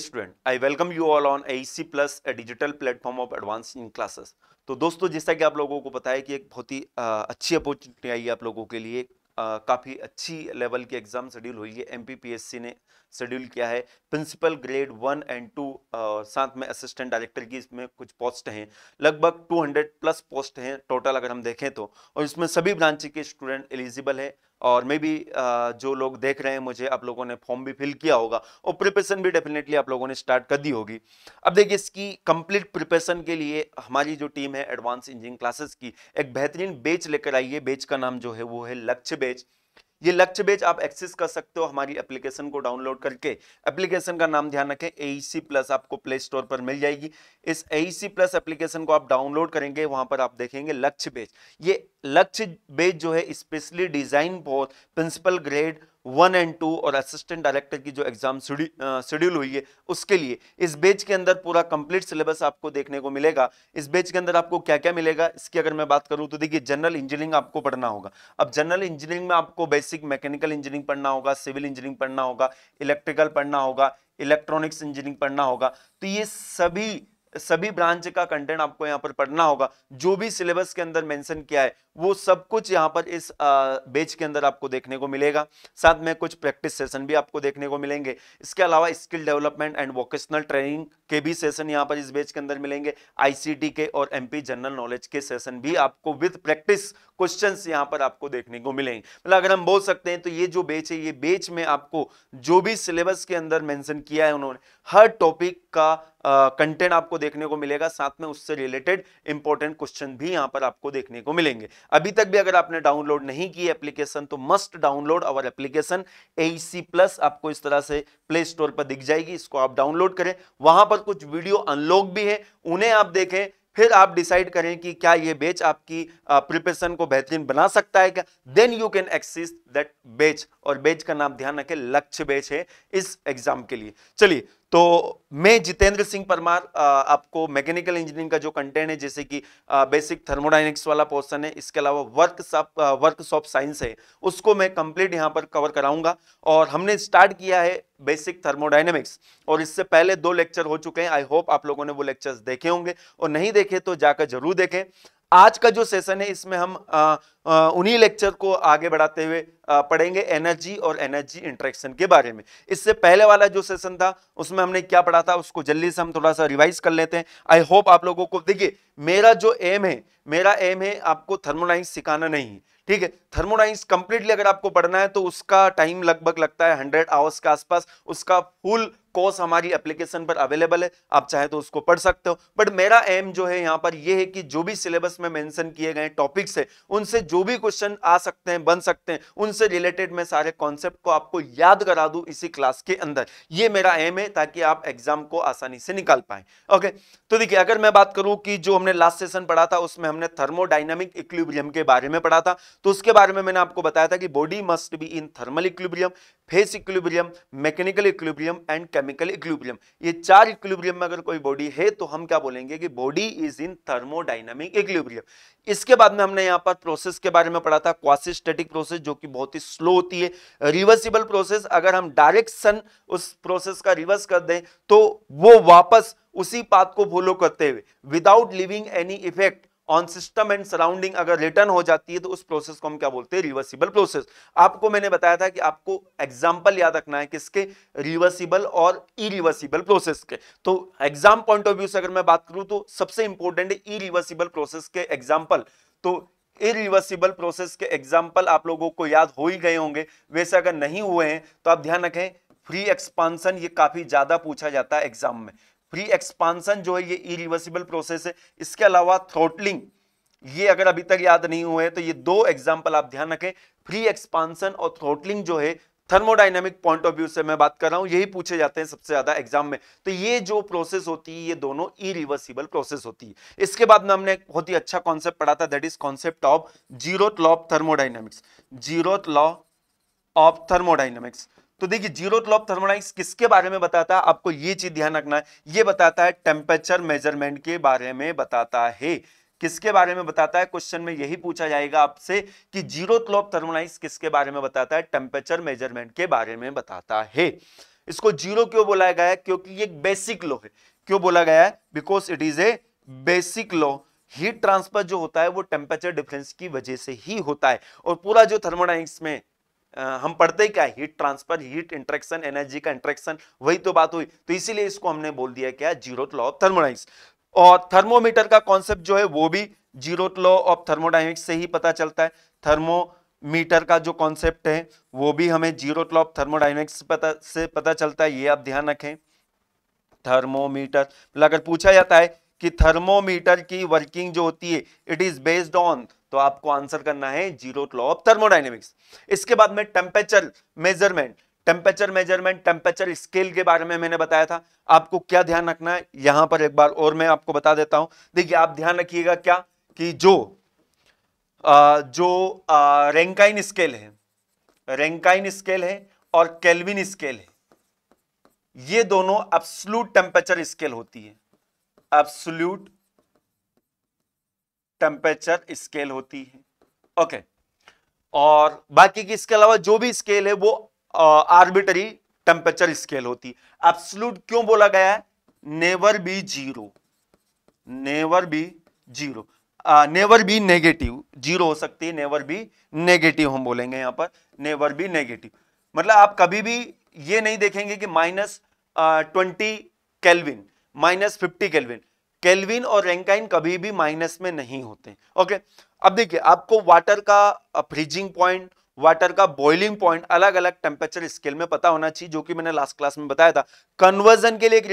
student, I welcome you all on AEC Plus, a digital platform of advanced in classes. तो दोस्तों, जैसा कि आप लोगों को पता है कि एक बहुत ही अच्छी अपॉर्चुनिटी आई है आप लोगों के लिए। काफ़ी अच्छी लेवल की एग्जाम शेड्यूल हुई है, MPPSC ने शेड्यूल किया है। प्रिंसिपल ग्रेड 1 एंड 2, साथ में असिस्टेंट डायरेक्टर की इसमें कुछ पोस्ट हैं, लगभग 200 प्लस पोस्ट हैं टोटल अगर हम देखें तो, और इसमें सभी ब्रांच के स्टूडेंट एलिजिबल है। और मे भी जो लोग देख रहे हैं मुझे, आप लोगों ने फॉर्म भी फिल किया होगा और प्रिपरेशन भी डेफिनेटली आप लोगों ने स्टार्ट कर दी होगी। अब देखिए, इसकी कंप्लीट प्रिपरेशन के लिए हमारी जो टीम है एडवांस इंजीनियरिंग क्लासेस की एक बेहतरीन बैच लेकर आई है। बैच का नाम जो है वो है लक्ष्य बैच। ये लक्ष्य बैच आप एक्सेस कर सकते हो हमारी एप्लीकेशन को डाउनलोड करके। एप्लीकेशन का नाम ध्यान रखें, AEC प्लस आपको प्ले स्टोर पर मिल जाएगी। इस AEC प्लस एप्लीकेशन को आप डाउनलोड करेंगे, वहां पर आप देखेंगे लक्ष्य बैच। ये लक्ष्य बैच जो है specially design for principal grade 1 and 2 और असिस्टेंट डायरेक्टर की जो एग्जाम शेड्यूल हुई है उसके लिए। इस बैच के अंदर पूरा कंप्लीट सिलेबस आपको देखने को मिलेगा। इस बैच के अंदर आपको क्या क्या मिलेगा इसकी अगर मैं बात करूं तो देखिए, जनरल इंजीनियरिंग आपको पढ़ना होगा। अब जनरल इंजीनियरिंग में आपको बेसिक मैकेनिकल इंजीनियरिंग पढ़ना होगा, सिविल इंजीनियरिंग पढ़ना होगा, इलेक्ट्रिकल पढ़ना होगा, इलेक्ट्रॉनिक्स इंजीनियरिंग पढ़ना होगा। तो ये सभी ब्रांच का कंटेंट आपको यहाँ पर पढ़ना होगा। जो भी सिलेबस के अंदर मेंशन किया है वो सब कुछ यहाँ पर इस बैच के अंदर आपको देखने को मिलेगा। साथ में कुछ प्रैक्टिस सेशन भी आपको देखने को मिलेंगे। इसके अलावा skill development and vocational training के भी सेशन यहाँ पर इस बैच के अंदर मिलेंगे। ICT के और MP जनरल नॉलेज के सेशन भी आपको विद प्रैक्टिस क्वेश्चंस यहाँ पर आपको देखने को मिलेंगे। मतलब अगर हम बोल सकते हैं तो ये जो बैच है, ये बैच में आपको जो भी सिलेबस के अंदर मेंशन किया है उन्होंने, हर टॉपिक का कंटेंट आपको देखने को मिलेगा। साथ में उससे रिलेटेड इंपॉर्टेंट क्वेश्चन भी यहाँ पर आपको देखने को मिलेंगे। अभी तक भी अगर आपने डाउनलोड नहीं की एप्लीकेशन तो मस्ट डाउनलोड अवर एप्लीकेशन AEC प्लस। आपको इस तरह से प्ले स्टोर पर दिख जाएगी, इसको आप डाउनलोड करें। वहां पर कुछ वीडियो अनलॉक भी है, उन्हें आप देखें, फिर आप डिसाइड करें कि क्या ये बैच आपकी प्रिपरेशन को बेहतरीन बना सकता है क्या। Then you can access that batch. और बैच का नाम ध्यान रखें, लक्ष्य बैच है इस एग्जाम के लिए। चलिए, तो मैं जितेंद्र सिंह परमार आपको मैकेनिकल इंजीनियरिंग का जो कंटेंट है, जैसे कि बेसिक थर्मोडायनेमिक्स वाला पोर्शन है, इसके अलावा वर्कशॉप साइंस है, उसको मैं कंप्लीट यहां पर कवर कराऊंगा। और हमने स्टार्ट किया है बेसिक थर्मोडायनेमिक्स, और इससे पहले 2 लेक्चर हो चुके हैं। आई होप आप लोगों ने वो लेक्चर्स देखे होंगे, और नहीं देखे तो जाकर जरूर देखें। आज का जो सेशन है इसमें हम उन्हीं लेक्चर को आगे बढ़ाते हुए पढ़ेंगे एनर्जी और एनर्जी इंटरेक्शन के बारे में। इससे पहले वाला जो सेशन था उसमें हमने क्या पढ़ा था उसको जल्दी से हम थोड़ा सा रिवाइज कर लेते हैं। आई होप आप लोगों को, देखिए मेरा एम है आपको थर्मोडायनेमिक्स सिखाना नहीं, ठीक है। थर्मोडायनेमिक्स कंप्लीटली अगर आपको पढ़ना है तो उसका टाइम लगभग लगता है 100 आवर्स के आसपास। उसका फुल कोर्स हमारी एप्लीकेशन पर अवेलेबल है, आप चाहे तो उसको पढ़ सकते हो। बट मेरा एम जो है यहाँ पर यह है कि जो भी सिलेबस में मेंशन किए गए टॉपिक्स है उनसे जो भी क्वेश्चन आ सकते हैं, बन सकते हैं, उनसे रिलेटेड मैं सारे कॉन्सेप्ट को आपको याद करा दूं इसी क्लास के अंदर। ये मेरा एम है, ताकि आप एग्जाम को आसानी से निकाल पाए। ओके, तो देखिए, अगर मैं बात करूं कि जो हमने लास्ट सेशन पढ़ा था उसमें हमने थर्मोडायनामिक इक्विलिब्रियम के बारे में पढ़ा था। तो उसके बारे में मैंने आपको बताया था कि body must be in thermal equilibrium, face equilibrium, mechanical equilibrium and chemical equilibrium. ये 4 इक्विलिब्रियम में अगर कोई बॉडी है तो हम क्या बोलेंगे कि body is in thermodynamic equilibrium. इसके बाद में हमने यहां पर प्रोसेस के बारे में पढ़ा था, क्वासी स्टैटिक प्रोसेस, जो कि बहुत ही स्लो होती है, रिवर्सिबल प्रोसेस। अगर हम डायरेक्शन उस प्रोसेस का रिवर्स कर दें तो वो वापस उसी पाथ को फॉलो करते हुए without leaving any effect on system and surrounding अगर रिटर्न हो जाती है तो उस प्रोसेस को हम क्या बोलते हैं, रिवर्सिबल प्रोसेस। आपको मैंने बताया था कि आपको एग्जांपल याद रखना है किसके, रिवर्सिबल और इरिवर्सिबल प्रोसेस के। तो एग्जाम पॉइंट ऑफ व्यू से अगर मैं बात करूं तो सबसे इंपॉर्टेंट है इरिवर्सिबल प्रोसेस के एग्जांपल। तो इरिवर्सिबल प्रोसेस के एग्जांपल आप लोगों को याद हो ही गए होंगे। वैसे अगर नहीं हुए हैं तो आप ध्यान रखें, फ्री एक्सपांसन ये काफी ज्यादा पूछा जाता है एग्जाम में। फ्री एक्सपांसन जो है ये इरिवर्सिबल प्रोसेस है। इसके अलावा थ्रॉटलिंग, ये अगर अभी तक याद नहीं हुए तो ये 2 एग्जांपल आप ध्यान रखें। फ्री एक्सपांसन और थ्रॉटलिंग जो है थर्मोडायनामिक पॉइंट ऑफ व्यू से मैं बात कर रहा हूं, यही पूछे जाते हैं सबसे ज्यादा एग्जाम में। तो ये जो प्रोसेस होती है ये दोनों इरिवर्सिबल प्रोसेस होती है। इसके बाद में हमने एक बहुत ही अच्छा कॉन्सेप्ट पढ़ा था, that is concept of zeroth law of thermodynamics. Zeroth law of thermodynamics, तो देखिए जीरोथ लॉ ऑफ थर्मोडायनामिक्स किसके बारे में बताता है, आपको ये चीज ध्यान रखना है। ये बताता है टेम्परेचर मेजरमेंट के बारे में बताता है। किसके बारे में बताता है, क्वेश्चन में यही पूछा जाएगा आपसे कि जीरोथ लॉ ऑफ थर्मोडायनामिक्स किसके बारे में बताता है, टेम्परेचर मेजरमेंट के बारे में बताता है। इसको जीरो क्यों बोला गया है? क्योंकि ये एक बेसिक लॉ है। क्यों बोला गया है? Because it is a basic law. Heat transfer जो होता है वो टेम्परेचर डिफरेंस की वजह से ही होता है। और पूरा जो थर्मोडायनेमिक्स में हम पढ़ते ही क्या है? Heat transfer, heat interaction, energy का इंटरेक्शन, वही तो बात हुई। तो इसीलिए इसको हमने बोल दिया क्या? Zeroth law of thermodynamics. और थर्मोमीटर का कॉन्सेप्ट जो है वो भी जीरोथ लॉ ऑफ थर्मोडायनेमिक्स से ही पता चलता है। थर्मोमीटर का जो कॉन्सेप्ट है वो भी हमें जीरोथ लॉ ऑफ थर्मोडायनेमिक्स से पता चलता है। ये आप ध्यान रखें। थर्मोमीटर अगर पूछा जाता है कि थर्मोमीटर की वर्किंग जो होती है इट इज बेस्ड ऑन, तो आपको आंसर करना है जीरोथ लॉ ऑफ थर्मोडायनेमिक्स। इसके बाद में टेम्परेचर मेजरमेंट, टेम्परेचर स्केल के बारे में मैंने बताया था। आपको क्या ध्यान रखना है यहां पर एक बार और मैं आपको बता देता हूं। देखिए आप ध्यान रखिएगा क्या कि जो रैंकाइन स्केल है और केल्विन स्केल है, ये दोनों एब्सोल्यूट टेम्परेचर स्केल होती है। एब्सोल्यूट टेम्परेचर स्केल होती है। ओके। और बाकी की इसके अलावा जो भी स्केल है वो आर्बिटरी टेम्परेचर स्केल होती है। एब्सोल्यूट क्यों बोला गया है? Never be zero, never be zero, never be negative. Zero हो सकती है, नेवर बी नेगेटिव हम बोलेंगे यहां पर, नेवर बी नेगेटिव। मतलब आप कभी भी ये नहीं देखेंगे कि -20 केल्विन, -50 केल्विन। केल्विन और रैंकाइन कभी भी माइनस में नहीं होते। ओके। अब देखिए आपको वाटर का फ्रीजिंग पॉइंट, वाटर का बॉइलिंग पॉइंट अलग अलग टेम्परेचर स्केल में पता होना चाहिए, जो कि मैंने लास्ट क्लास में बताया था। कन्वर्जन के लिए एक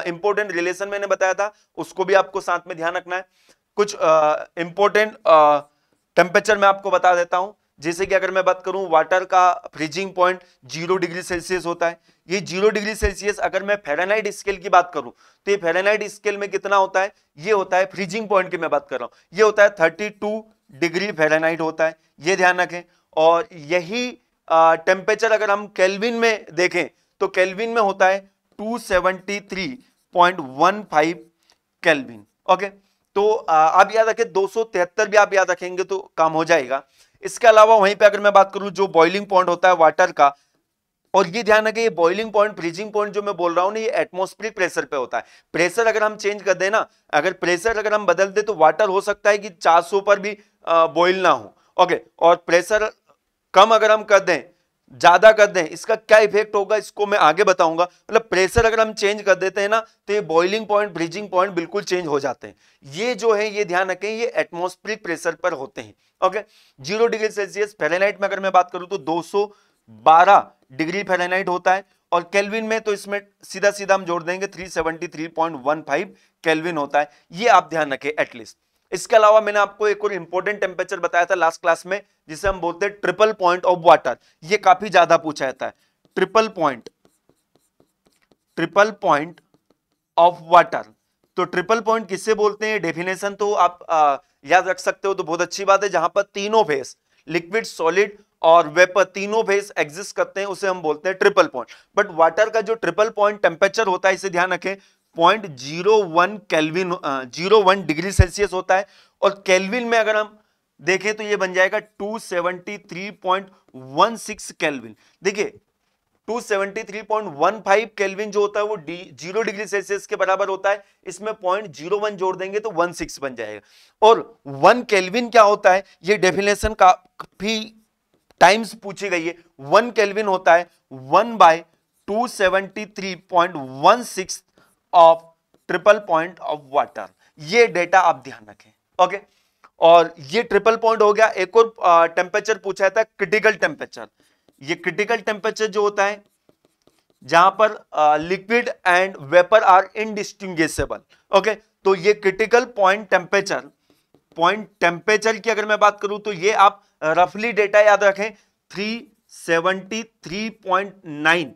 इंपॉर्टेंट रिलेशन मैंने बताया था, उसको भी आपको साथ में ध्यान रखना है। कुछ इंपॉर्टेंट टेम्परेचर मैं आपको बता देता हूं। जैसे कि अगर मैं बात करूं वाटर का फ्रीजिंग पॉइंट 0 डिग्री सेल्सियस होता है। ये 0 डिग्री सेल्सियस अगर मैं फ़ारेनहाइट स्केल की बात करूं तो ये फ़ारेनहाइट स्केल में कितना होता है? ये होता है फ्रीजिंग पॉइंट की मैं बात कर रहा हूं, ये होता है 32 डिग्री फ़ारेनहाइट होता है, ये ध्यान रखें। और यही टेम्परेचर अगर हम केल्विन में देखें तो केल्विन में होता है 273.15 केल्विन। ओके। तो आप याद रखें 273 भी आप याद रखेंगे तो काम हो जाएगा। इसके अलावा वहीं पे अगर मैं बात करूं जो बॉइलिंग पॉइंट होता है वाटर का, और ये ध्यान रखें ये बॉइलिंग पॉइंट, फ्रीजिंग पॉइंट जो मैं बोल रहा हूं ना, ये एटमॉस्फेरिक प्रेशर पे होता है। प्रेशर अगर हम चेंज कर दें ना, अगर प्रेशर अगर हम बदल दे तो वाटर हो सकता है कि 400 पर भी बॉइल ना हो। ओके। और प्रेशर कम अगर हम कर दें, ज्यादा कर दें, इसका क्या इफेक्ट होगा इसको मैं आगे बताऊंगा। मतलब प्रेशर अगर हम चेंज कर देते हैं ना तो ये बॉइलिंग पॉइंट, फ्रीजिंग पॉइंट बिल्कुल चेंज हो जाते हैं। ये जो है ये ध्यान रखें ये एटमॉस्फेरिक प्रेशर पर होते हैं। ओके। 0 डिग्री सेल्सियस फ़ारेनहाइट में अगर मैं बात करूं तो 212 डिग्री फ़ारेनहाइट होता है। और केल्विन में तो इसमें सीधा सीधा हम जोड़ देंगे 373.15 केल्विन होता है। ये आप ध्यान रखें एटलीस्ट। इसके अलावा मैंने आपको एक और इंपॉर्टेंट टेम्परेचर बताया था लास्ट क्लास में, जिसे हम बोलते हैं ट्रिपल पॉइंट ऑफ वाटर। ये काफी ज्यादा पूछा जाता है। Triple point of water. तो ट्रिपल पॉइंट किससे बोलते हैं? डेफिनेशन तो आप याद रख सकते हो तो बहुत अच्छी बात है। जहां पर तीनों फेस, लिक्विड, सॉलिड और वेपर, तीनों फेस एग्जिस्ट करते हैं, उसे हम बोलते हैं ट्रिपल पॉइंट। बट वाटर का जो ट्रिपल पॉइंट टेम्परेचर होता है, इसे ध्यान रखें, 0.01 केल्विन, 01 डिग्री सेल्सियस होता है। और केल्विन में अगर हम देखें तो ये बन जाएगा 273.16 केल्विन। देखिए 273.15 केल्विन जो होता है वो 0 डिग्री सेल्सियस के बराबर होता है। इसमें 0.01 जोड़ देंगे तो 16 बन जाएगा। और 1 केल्विन क्या होता है? ये डेफिनेशन काफी टाइम्स पूछी गई है। 1 केल्विन होता है 1/273.16 of triple point of water. ये डेटा आप ध्यान रखें। ओके। और ये ट्रिपल पॉइंट हो गया। एक और टेम्परेचर पूछा था क्रिटिकल टेम्परेचर। ये क्रिटिकल टेम्परेचर जो होता है जहां पर liquid and vapour are indistinguishable. Okay. तो ये क्रिटिकल पॉइंट टेम्परेचर की अगर मैं बात करूं तो ये आप रफली डेटा याद रखें 373.9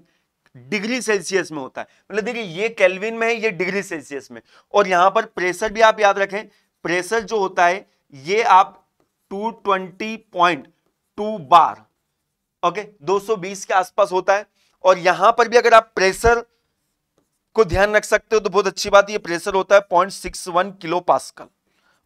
डिग्री सेल्सियस में होता है। मतलब देखिए ये केल्विन में है, ये डिग्री सेल्सियस में। और यहां पर प्रेशर भी आप याद रखें, प्रेशर जो होता है ये आप 220.2 बार, ओके, 220 के आसपास होता है। और यहां पर भी अगर आप प्रेशर को ध्यान रख सकते हो तो बहुत अच्छी बात, ये प्रेशर होता है 0.61 किलो पास्कल।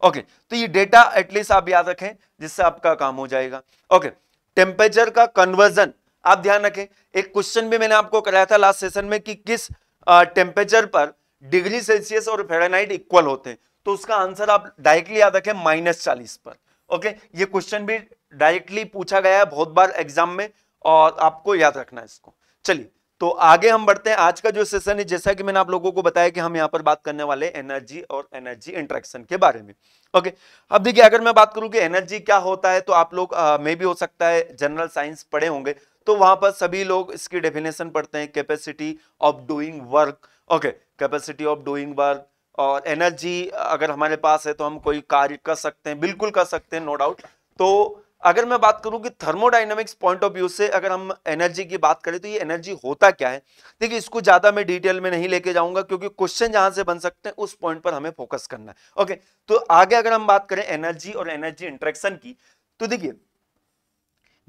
ओके। तो ये डेटा एटलीस्ट आप याद रखें जिससे आपका काम हो जाएगा। ओके। टेम्परेचर का कन्वर्जन आप ध्यान रखें, एक क्वेश्चन भी मैंने आपको कराया था लास्ट सेशन में कि किस टेम्परेचर पर डिग्री सेल्सियस और फ़ारेनहाइट इक्वल होते हैं, तो उसका आंसर आप डायरेक्टली याद रखें -40 पर। ओके, ये क्वेश्चन भी डायरेक्टली पूछा गया है बहुत बार एग्जाम में और आपको याद रखना है इसको। चलिए तो आगे हम बढ़ते हैं। आज का जो सेशन है, जैसा कि मैंने आप लोगों को बताया कि हम यहां पर बात करने वाले एनर्जी और एनर्जी इंटरेक्शन के बारे में। ओके, अब देखिए अगर मैं बात करूं कि एनर्जी क्या होता है, तो आप लोग में भी हो सकता है जनरल साइंस पढ़े होंगे, तो वहां पर सभी लोग इसकी डेफिनेशन पढ़ते हैं, capacity of doing work. Okay, capacity of doing work. और एनर्जी अगर हमारे पास है तो हम कोई कार्य कर सकते हैं, बिल्कुल कर सकते हैं, नो डाउट। तो अगर मैं बात करूं कि थर्मोडायनामिक्स पॉइंट ऑफ व्यू से अगर हम एनर्जी की बात करें तो ये एनर्जी होता क्या है, देखिए इसको ज्यादा मैं डिटेल में नहीं लेके जाऊंगा क्योंकि क्वेश्चन जहां से बन सकते हैं उस पॉइंट पर हमें फोकस करना है। ओके, तो आगे अगर हम बात करें एनर्जी और एनर्जी इंटरेक्शन की, तो देखिए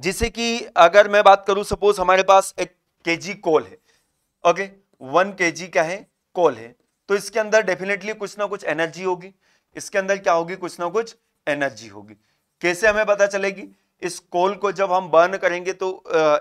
जैसे कि अगर मैं बात करूं, सपोज हमारे पास एक केजी कोल है। ओके, 1 केजी क्या है, कोल है, तो इसके अंदर डेफिनेटली कुछ ना कुछ एनर्जी होगी। इसके अंदर क्या होगी, कुछ ना कुछ एनर्जी होगी। कैसे हमें पता चलेगी, इस कोल को जब हम बर्न करेंगे तो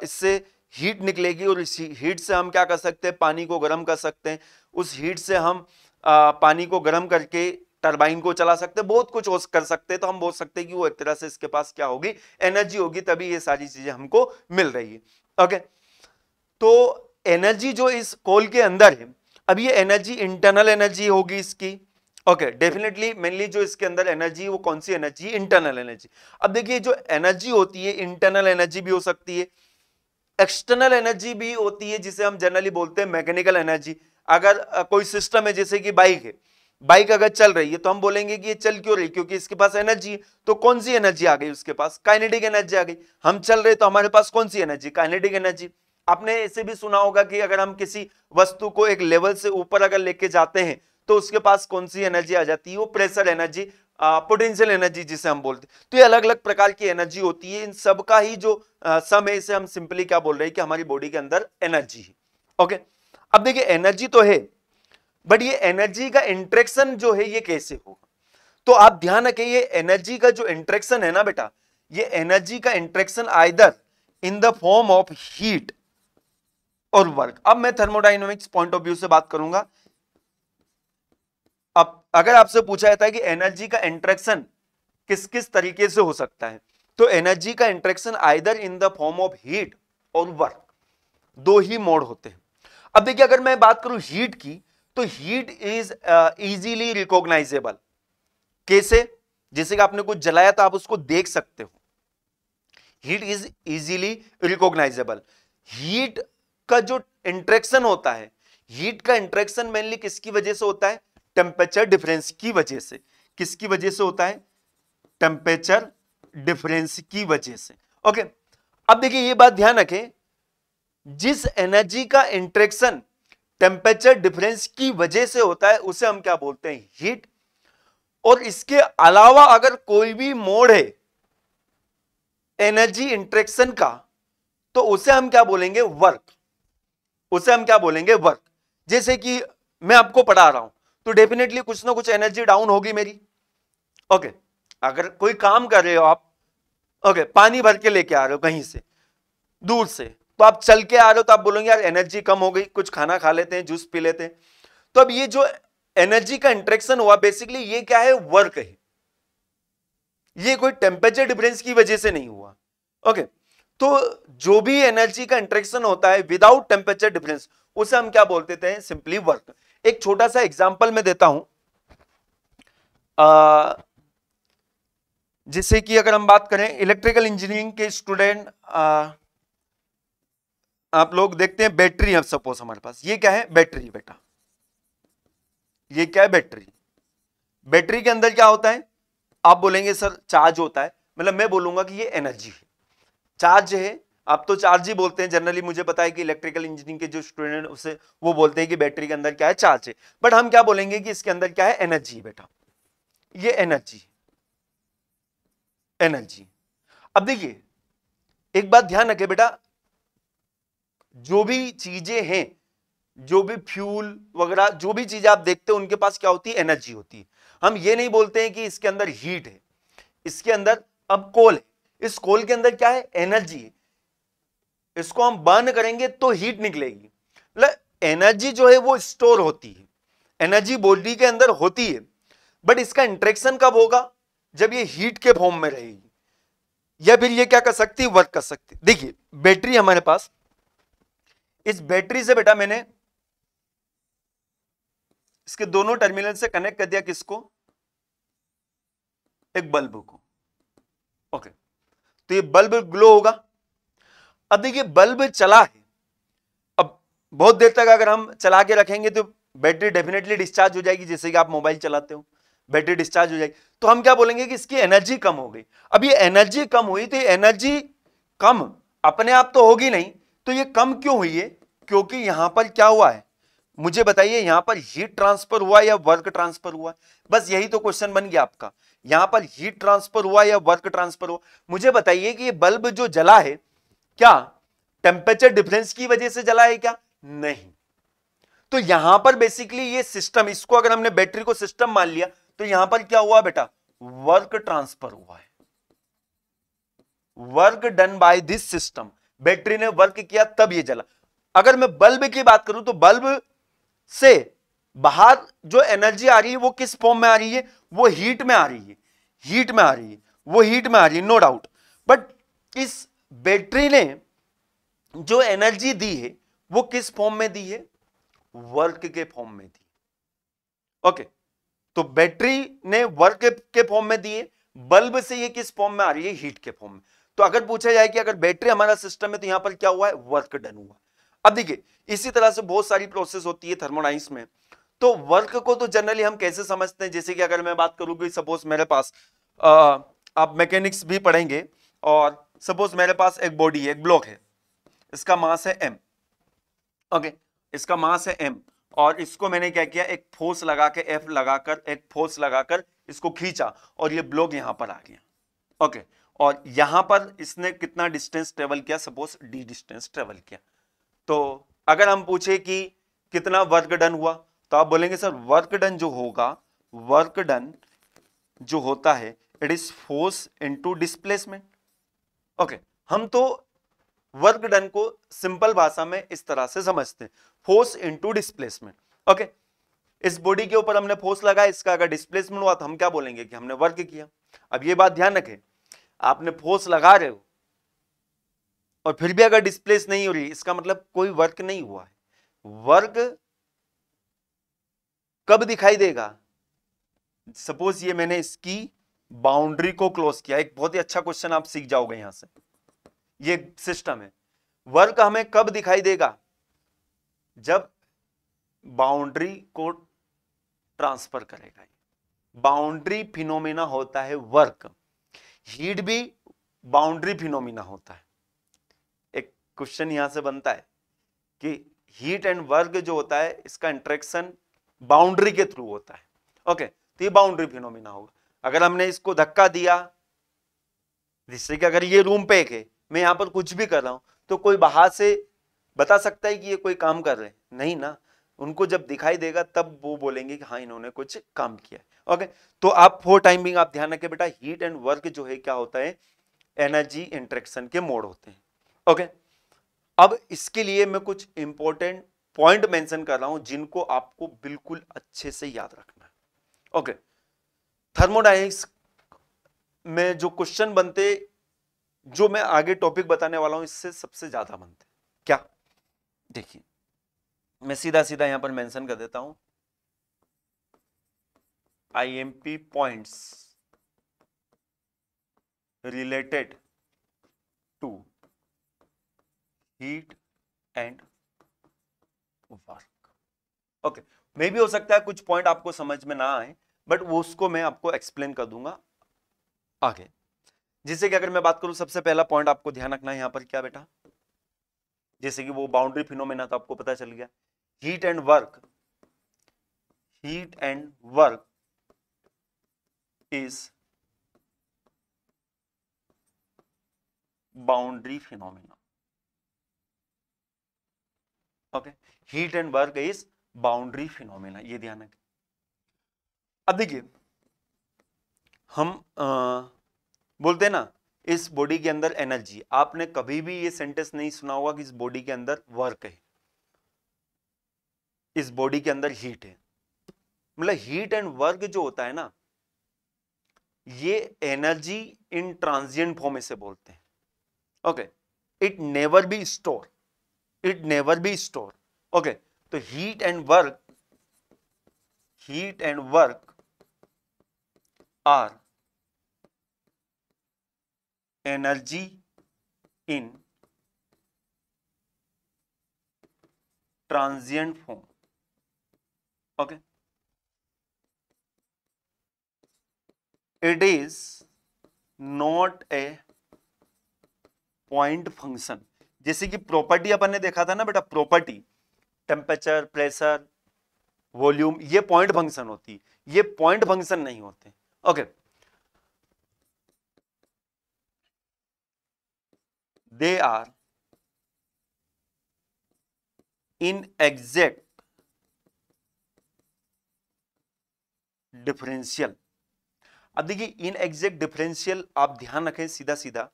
इससे हीट निकलेगी और इस हीट से हम क्या कर सकते हैं, पानी को गर्म कर सकते हैं। उस हीट से हम पानी को गर्म करके टरबाइन को चला सकते हैं, बहुत कुछ कर सकते हैं। तो हम बोल सकते हैं कि वो एक तरह से इसके पास क्या होगी, एनर्जी होगी, तभी ये सारी चीजें हमको मिल रही है। ओके, तो एनर्जी जो इस कोल के अंदर है, अब ये एनर्जी इंटरनल एनर्जी होगी इसकी। ओके, डेफिनेटली मेनली जो इसके अंदर एनर्जी, वो कौन सी एनर्जी, इंटरनल एनर्जी। अब देखिए जो एनर्जी होती है, इंटरनल एनर्जी भी हो सकती है, एक्सटर्नल एनर्जी भी होती है, जिसे हम जनरली बोलते हैं मैकेनिकल एनर्जी। अगर कोई सिस्टम है, जैसे कि बाइक है, बाइक अगर चल रही है तो हम बोलेंगे कि ये चल क्यों रही, क्योंकि इसके पास एनर्जी है। तो कौन सी एनर्जी आ गई उसके पास, काइनेटिक एनर्जी आ गई। हम चल रहे तो हमारे पास कौन सी एनर्जी, काइनेटिक एनर्जी। आपने ऐसे भी सुना होगा कि अगर हम किसी वस्तु को एक लेवल से ऊपर अगर लेके जाते हैं तो उसके पास कौन सी एनर्जी आ जाती है, वो प्रेशर एनर्जी, पोटेंशियल एनर्जी जिसे हम बोलते हैं। तो ये अलग अलग प्रकार की एनर्जी होती है, इन सब का ही जो सम है, इसे हम सिंपली क्या बोल रहे हैं कि हमारी बॉडी के अंदर एनर्जी है। ओके, अब देखिए एनर्जी तो है, बट ये एनर्जी का इंटरेक्शन जो है ये कैसे होगा, तो आप ध्यान रखें, ये एनर्जी का जो इंटरेक्शन है ना बेटा, ये एनर्जी का interaction either in the form of heat और वर्क। अब मैं थर्मोडायनेमिक्स पॉइंट ऑफ व्यू से बात करूंगा। अब अगर आपसे पूछा जाता है कि एनर्जी का इंटरेक्शन किस किस तरीके से हो सकता है, तो एनर्जी का interaction either in the form of heat और वर्क, दो ही मोड होते हैं। अब देखिए अगर मैं बात करूं हीट की, तो हीट इज इजीली रिकॉग्नाइजेबल। कैसे, जैसे कि आपने कुछ जलाया तो आप उसको देख सकते हो, heat is easily recognisable. Heat का जो इंटरेक्शन होता है, हीट का इंटरेक्शन मेनली किसकी वजह से होता है, टेम्परेचर डिफरेंस की वजह से। किसकी वजह से होता है, टेम्परेचर डिफरेंस की वजह से। ओके, अब देखिए ये बात ध्यान रखें, जिस एनर्जी का इंटरेक्शन टेम्परेचर डिफरेंस की वजह से होता है उसे हम क्या बोलते हैं, हीट। और इसके अलावा अगर कोई भी मोड है एनर्जी इंटरेक्शन का, तो उसे हम क्या बोलेंगे, वर्क। उसे हम क्या बोलेंगे, वर्क। जैसे कि मैं आपको पढ़ा रहा हूं तो डेफिनेटली कुछ ना कुछ एनर्जी डाउन होगी मेरी। ओके, अगर कोई काम कर रहे हो आप, ओके, पानी भर के लेके आ रहे हो कहीं से दूर से, तो आप चल के आ रहे हो तो आप बोलोगे यार एनर्जी कम हो गई, कुछ खाना खा लेते हैं, जूस पी लेते हैं। तो अब ये जो एनर्जी का इंटरेक्शन हुआ, बेसिकली ये क्या है, वर्क है। ये कोई टेम्परेचर डिफरेंस की वजह से नहीं हुआ। ओके, तो जो भी एनर्जी का इंटरेक्शन होता है विदाउट टेम्परेचर डिफरेंस, उसे हम क्या बोलते हैं, सिंपली वर्क। एक छोटा सा एग्जांपल मैं देता हूं, जैसे कि अगर हम बात करें इलेक्ट्रिकल इंजीनियरिंग के स्टूडेंट, आप लोग देखते हैं बैटरी है, सपोज हमारे पास ये क्या है, बैटरी बेटा, ये क्या है, बैटरी। बैटरी के अंदर क्या होता है, आप बोलेंगे सर चार्ज होता है, मतलब मैं बोलूंगा कि ये एनर्जी है, चार्ज है। आप तो चार्ज ही बोलते हैं जनरली, मुझे पता है कि इलेक्ट्रिकल इंजीनियरिंग के जो स्टूडेंट उसे वो बोलते हैं कि बैटरी के अंदर क्या है, चार्ज है। बट हम क्या बोलेंगे कि इसके अंदर क्या है, एनर्जी बेटा, ये एनर्जी, एनर्जी। अब देखिए एक बात ध्यान रखें बेटा, जो भी चीजें हैं, जो भी फ्यूल वगैरह, जो भी चीजें आप देखते हो उनके पास क्या होती है, एनर्जी होती है। हम ये नहीं बोलते हैं कि इसके अंदर हीट है, इसके अंदर अब कोल है, इस कोल के अंदर क्या है, एनर्जी है। इसको हम बर्न करेंगे तो हीट निकलेगी। मतलब एनर्जी जो है वो स्टोर होती है, एनर्जी बॉडी के अंदर होती है, बट इसका इंटरेक्शन कब होगा, जब ये हीट के फॉर्म में रहेगी, या फिर ये क्या कर सकती है, वर्क कर सकती है। देखिए बैटरी हमारे पास, इस बैटरी से बेटा मैंने इसके दोनों टर्मिनल से कनेक्ट कर दिया, किसको, एक बल्ब को। ओके, तो ये बल्ब ग्लो होगा। अब देखिए बल्ब चला है, अब बहुत देर तक अगर हम चला के रखेंगे तो बैटरी डेफिनेटली डिस्चार्ज हो जाएगी, जैसे कि आप मोबाइल चलाते हो बैटरी डिस्चार्ज हो जाएगी, तो हम क्या बोलेंगे कि इसकी एनर्जी कम हो गई। अब ये एनर्जी कम हुई, तो ये एनर्जी कम अपने आप तो होगी नहीं, तो ये कम क्यों हुई है, क्योंकि यहां पर क्या हुआ है, मुझे बताइए, यहां पर हीट ट्रांसफर हुआ या वर्क ट्रांसफर हुआ। बस यही तो क्वेश्चन बन गया आपका, यहां पर हीट ट्रांसफर हुआ या वर्क ट्रांसफर हुआ। मुझे बताइए कि ये बल्ब जो जला है, क्या टेम्परेचर डिफरेंस की वजह से जला है क्या, नहीं। तो यहां पर बेसिकली ये सिस्टम, इसको अगर हमने बैटरी को सिस्टम मान लिया, तो यहां पर क्या हुआ बेटा, वर्क ट्रांसफर हुआ है, work done by this system, battery ने वर्क किया तब ये जला। अगर मैं बल्ब की बात करूं तो बल्ब से बाहर जो एनर्जी आ रही है वो किस फॉर्म में आ रही है, वो हीट में आ रही है, हीट में आ रही है, वो हीट में आ रही है, नो डाउट। बट इस बैटरी ने जो एनर्जी दी है वो किस फॉर्म में दी है, वर्क के फॉर्म में दी। ओके, तो बैटरी ने वर्क के फॉर्म में दी है, बल्ब से ये किस फॉर्म में आ रही है, हीट के फॉर्म में। तो अगर पूछा जाए कि अगर बैटरी हमारा सिस्टम है तो यहां पर क्या हुआ है, वर्क डन हुआ। अब देखिए इसी तरह से बहुत सारी प्रोसेस होती है थर्मोडायनेमिक्स में। तो वर्क को तो जनरली हम कैसे समझते हैं, जैसे कि अगर मैं बात करूं कि सपोज मेरे पास आप मैकेनिक्स भी पढ़ेंगे, और सपोज मेरे पास एक बॉडी है, एक ब्लॉक है, इसका मास है m। ओके, इसका मास है m, और इसको मैंने क्या किया, एक फोर्स लगा के, F लगाकर, एक फोर्स लगाकर इसको खींचा, और ये ब्लॉक यहां पर आ गया। ओके, और यहां पर इसने कितना डिस्टेंस ट्रेवल किया, सपोज d डिस्टेंस ट्रेवल किया। तो अगर हम पूछे कि कितना वर्क डन हुआ, तो आप बोलेंगे सर वर्क डन जो होगा, वर्क डन जो होता है, it is force into displacement. Okay, हम तो वर्क डन को सिंपल भाषा में इस तरह से समझते हैं, फोर्स इनटू डिस्प्लेसमेंट। ओके, इस बॉडी के ऊपर हमने फोर्स लगाया, इसका अगर डिस्प्लेसमेंट हुआ तो हम क्या बोलेंगे कि हमने वर्क किया। अब ये बात ध्यान रखें, आपने फोर्स लगा रहे हो और फिर भी अगर डिस्प्लेस नहीं हो रही, इसका मतलब कोई वर्क नहीं हुआ है। वर्क कब दिखाई देगा, सपोज ये मैंने इसकी बाउंड्री को क्लोज किया। एक बहुत ही अच्छा क्वेश्चन आप सीख जाओगे यहां से, ये सिस्टम है, वर्क हमें कब दिखाई देगा, जब बाउंड्री को ट्रांसफर करेगा। बाउंड्री फिनोमिना होता है वर्क, हीट भी बाउंड्री फिनोमिना होता है। एक क्वेश्चन यहां से बनता है कि हीट एंड वर्क जो होता है, इसका इंटरेक्शन बाउंड्री के थ्रू होता है। ओके, तो ये बाउंड्री फिनोमिना होगा। अगर हमने इसको धक्का दिया, जिससे कि अगर ये रूम पे एक है, मैं यहां पर कुछ भी कर रहा हूं, तो कोई बाहर से बता सकता है कि ये कोई काम कर रहे हैं, नहीं ना। उनको जब दिखाई देगा तब वो बोलेंगे कि हाँ इन्होंने कुछ काम किया है। ओके, तो आप फॉर टाइमिंग आप ध्यान रखें बेटा, हीट एंड वर्क जो है क्या होता है, एनर्जी इंटरेक्शन के मोड होते हैं। ओके, अब इसके लिए मैं कुछ इंपॉर्टेंट पॉइंट मेंशन कर रहा हूं जिनको आपको बिल्कुल अच्छे से याद रखना है। ओके, थर्मोडायनेमिक्स में जो क्वेश्चन बनते, जो मैं आगे टॉपिक बताने वाला हूं, इससे सबसे ज्यादा बनते क्या, देखिए मैं सीधा सीधा यहां पर मेंशन कर देता हूं, IMP points related to heat and work. Okay, मे भी हो सकता है कुछ पॉइंट आपको समझ में ना आए, बट वो उसको मैं आपको एक्सप्लेन कर दूंगा आगे। जैसे कि अगर मैं बात करूं, सबसे पहला पॉइंट आपको ध्यान रखना है यहां पर क्या बेटा, जैसे कि वो बाउंड्री फिनोमेना तो आपको पता चल गया, heat and work, heat and work is boundary phenomena. Okay, heat and work is boundary phenomena, ये ध्यान रखें। अब देखिए हम बोलते हैं ना इस बॉडी के अंदर एनर्जी। आपने कभी भी ये सेंटेंस नहीं सुना होगा कि इस बॉडी के अंदर वर्क है, इस बॉडी के अंदर हीट है। मतलब हीट एंड वर्क जो होता है ना, ये एनर्जी इन ट्रांजिएंट फॉर्म इसे बोलते हैं। Okay, it never be store, it never be store. Okay, तो heat and work are energy in transient form. Okay, it is not a point function। जैसे कि प्रॉपर्टी अपन ने देखा था ना बेटा, प्रॉपर्टी टेम्परेचर, प्रेशर, वॉल्यूम, ये पॉइंट फंक्शन होती है, ये पॉइंट फंक्शन नहीं होते। Okay, they are inexact differential. अब देखिए इन एग्जैक्ट डिफरेंशियल, आप ध्यान रखें सीधा सीधा।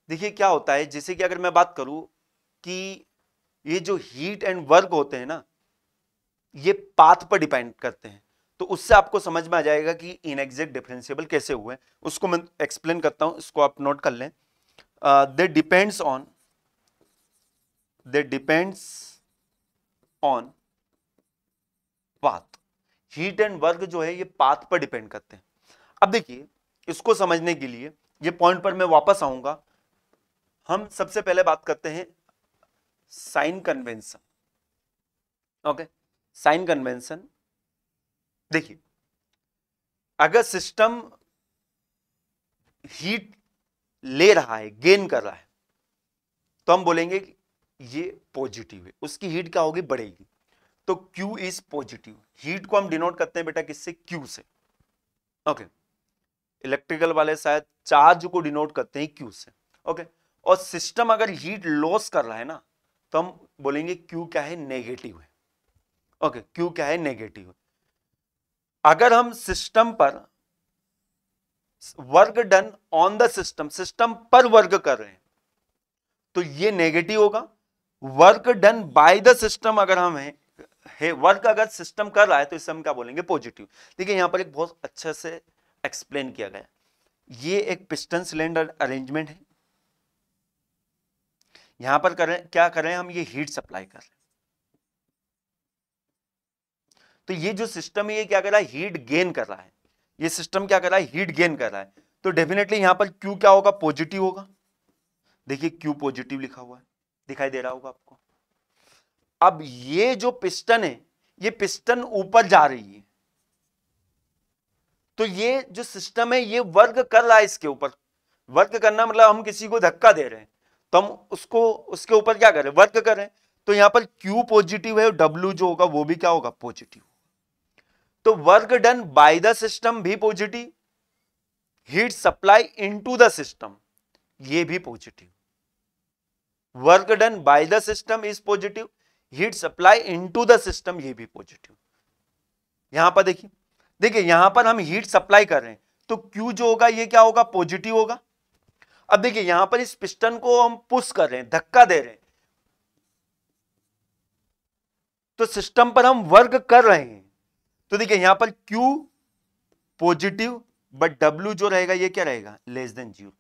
देखिए क्या होता है, जैसे कि अगर मैं बात करूं कि ये जो हीट एंड वर्क होते हैं ना, ये पाथ पर डिपेंड करते हैं, तो उससे आपको समझ में आ जाएगा कि इनएग्जैक्ट डिफरेंशिएबल कैसे हुए। उसको मैं एक्सप्लेन करता हूं, इसको आप नोट कर लें। They depends on path. Heat and work जो है ये पाथ पर डिपेंड करते हैं। अब देखिए इसको समझने के लिए, ये पॉइंट पर मैं वापस आऊंगा। हम सबसे पहले बात करते हैं sign convention. Okay, sign convention. देखिए अगर सिस्टम हीट ले रहा है, गेन कर रहा है, तो हम बोलेंगे कि ये पॉजिटिव है, उसकी हीट क्या होगी, बढ़ेगी। तो Q इज पॉजिटिव। हीट को हम डिनोट करते हैं बेटा किससे, Q से। ओके, इलेक्ट्रिकल वाले शायद चार्ज को डिनोट करते हैं Q से। ओके, और सिस्टम अगर हीट लॉस कर रहा है ना, तो हम बोलेंगे Q क्या है, नेगेटिव है। ओके, Q क्या है, नेगेटिव है। अगर हम सिस्टम पर work done on the system, system पर वर्क कर रहे हैं, तो ये नेगेटिव होगा। Work done by the system अगर हम है वर्क अगर सिस्टम कर रहा है, तो इसे हम क्या बोलेंगे, पॉजिटिव। देखिए यहां पर एक बहुत अच्छे से एक्सप्लेन किया गया। ये एक पिस्टन सिलेंडर अरेंजमेंट है। यहां पर क्या कर रहे हैं हम, ये हीट सप्लाई कर रहे हैं। तो ये जो सिस्टम है ये क्या कर रहा है, हीट गेन कर रहा है। ये सिस्टम क्या कर रहा है, हीट गेन कर रहा है। तो डेफिनेटली यहां पर Q क्या होगा, पॉजिटिव होगा। देखिए Q पॉजिटिव लिखा हुआ है, दिखाई दे रहा होगा आपको। अब ये जो पिस्टन है, ये पिस्टन ऊपर जा रही है, तो ये जो सिस्टम है ये वर्क कर रहा है इसके ऊपर। वर्क करना मतलब हम किसी को धक्का दे रहे हैं, तो हम उसको उसके ऊपर क्या कर रहे हैं, वर्क कर रहे हैं। तो यहां पर Q पॉजिटिव है, W जो होगा वो भी क्या होगा, पॉजिटिव। तो work done by the system भी positive, heat supply into the system ये भी positive. Work done by the system is positive, heat supply into the system ये भी पॉजिटिव। यहां पर देखिए, देखिए यहां पर हम हीट सप्लाई कर रहे हैं, तो Q जो होगा ये क्या होगा, पॉजिटिव होगा। अब देखिए यहां पर इस पिस्टन को हम पुश कर रहे हैं, धक्का दे रहे हैं, तो सिस्टम पर हम वर्क कर रहे हैं। तो देखिए यहां पर Q पॉजिटिव, बट W जो रहेगा ये क्या रहेगा, लेस देन 0।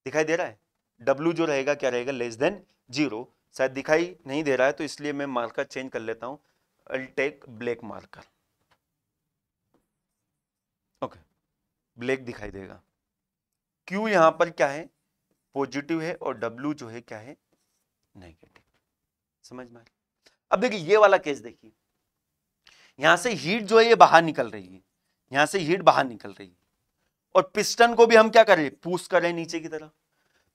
दिखाई दे रहा है, W जो रहेगा क्या रहेगा, लेस देन 0। शायद दिखाई नहीं दे रहा है, तो इसलिए मैं मार्कर चेंज कर लेता हूं। I'll take black marker. Okay, black दिखाई देगा। Q यहां पर क्या है, पॉजिटिव है, और W जो है क्या है, नेगेटिव। समझ में आ रहा? अब देखिए ये वाला केस देखिए, यहां से हीट जो है ये बाहर निकल रही है, यहां से हीट बाहर निकल रही है, और पिस्टन को भी हम क्या कर रहे हैं, पुश कर रहे हैं नीचे की तरफ।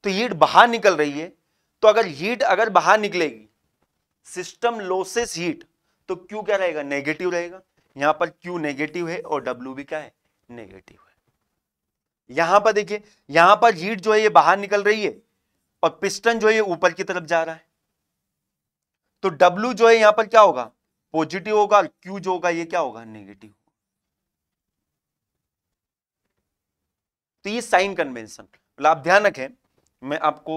तो हीट बाहर निकल रही है, तो अगर हीट अगर बाहर निकलेगी, सिस्टम लॉसेस हीट, तो Q क्या रहेगा, नेगेटिव रहेगा। यहां पर Q नेगेटिव है और W भी क्या है, नेगेटिव है। यहां पर देखिए, यहां पर हीट जो है ये बाहर निकल रही है, और पिस्टन जो है ये ऊपर की तरफ जा रहा है, तो W जो है यहां पर क्या होगा, पॉजिटिव होगा, और Q जो होगा ये क्या होगा, नेगेटिव। तो ये साइन कन्वेंशन, मतलब आप ध्यान रखें, मैं आपको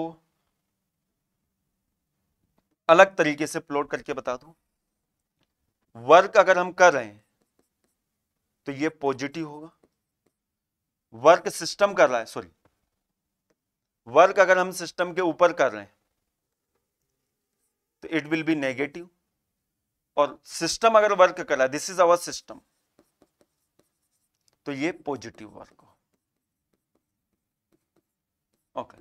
अलग तरीके से प्लॉट करके बता दूं। वर्क अगर हम कर रहे हैं तो ये पॉजिटिव होगा, वर्क सिस्टम कर रहा है, सॉरी, वर्क अगर हम सिस्टम के ऊपर कर रहे हैं तो इट विल बी नेगेटिव, और सिस्टम अगर वर्क कर रहा है, दिस इज आवर सिस्टम, तो ये पॉजिटिव वर्क हो। ओके,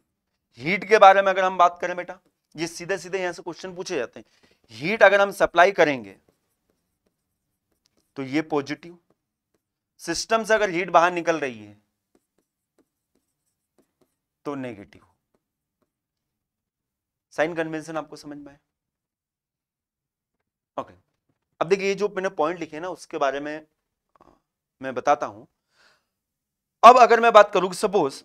हीट के बारे में अगर हम बात करें बेटा, ये सीधे सीधे यहां से क्वेश्चन पूछे जाते हैं, हीट अगर हम सप्लाई करेंगे तो ये पॉजिटिव, सिस्टम से अगर हीट बाहर निकल रही है तो नेगेटिव। साइन कन्वेंशन आपको समझ में आया? ओके, अब देखिए ये जो मैंने पॉइंट लिखे ना उसके बारे में मैं बताता हूं। अब अगर मैं बात करूं, सपोज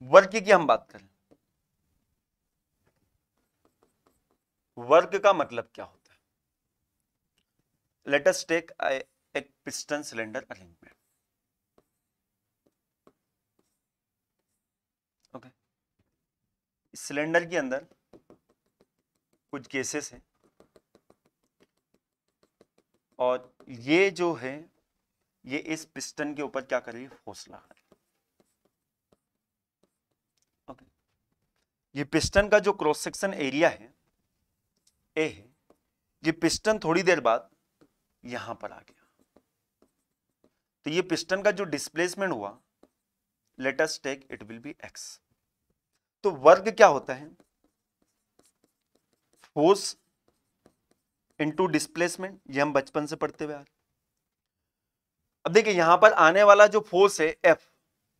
वर्क की हम बात करें, वर्क का मतलब क्या होता है? लेट अस टेक एक पिस्टन सिलेंडर अरेंजमेंट। ओके, इस सिलेंडर के अंदर कुछ केसेस हैं और ये जो है ये इस पिस्टन के ऊपर क्या कर रही है, फोर्स लगा रही है। ओके, ये पिस्टन का जो क्रॉस सेक्शन एरिया है ए है, ये पिस्टन थोड़ी देर बाद यहां पर आ गया, तो ये पिस्टन का जो डिस्प्लेसमेंट हुआ, let us take it will be X. तो वर्क क्या होता है, फोर्स इनटू डिस्प्लेसमेंट, ये हम बचपन से पढ़ते हुए आ रहे। अब देखिए यहां पर आने वाला जो फोर्स है एफ,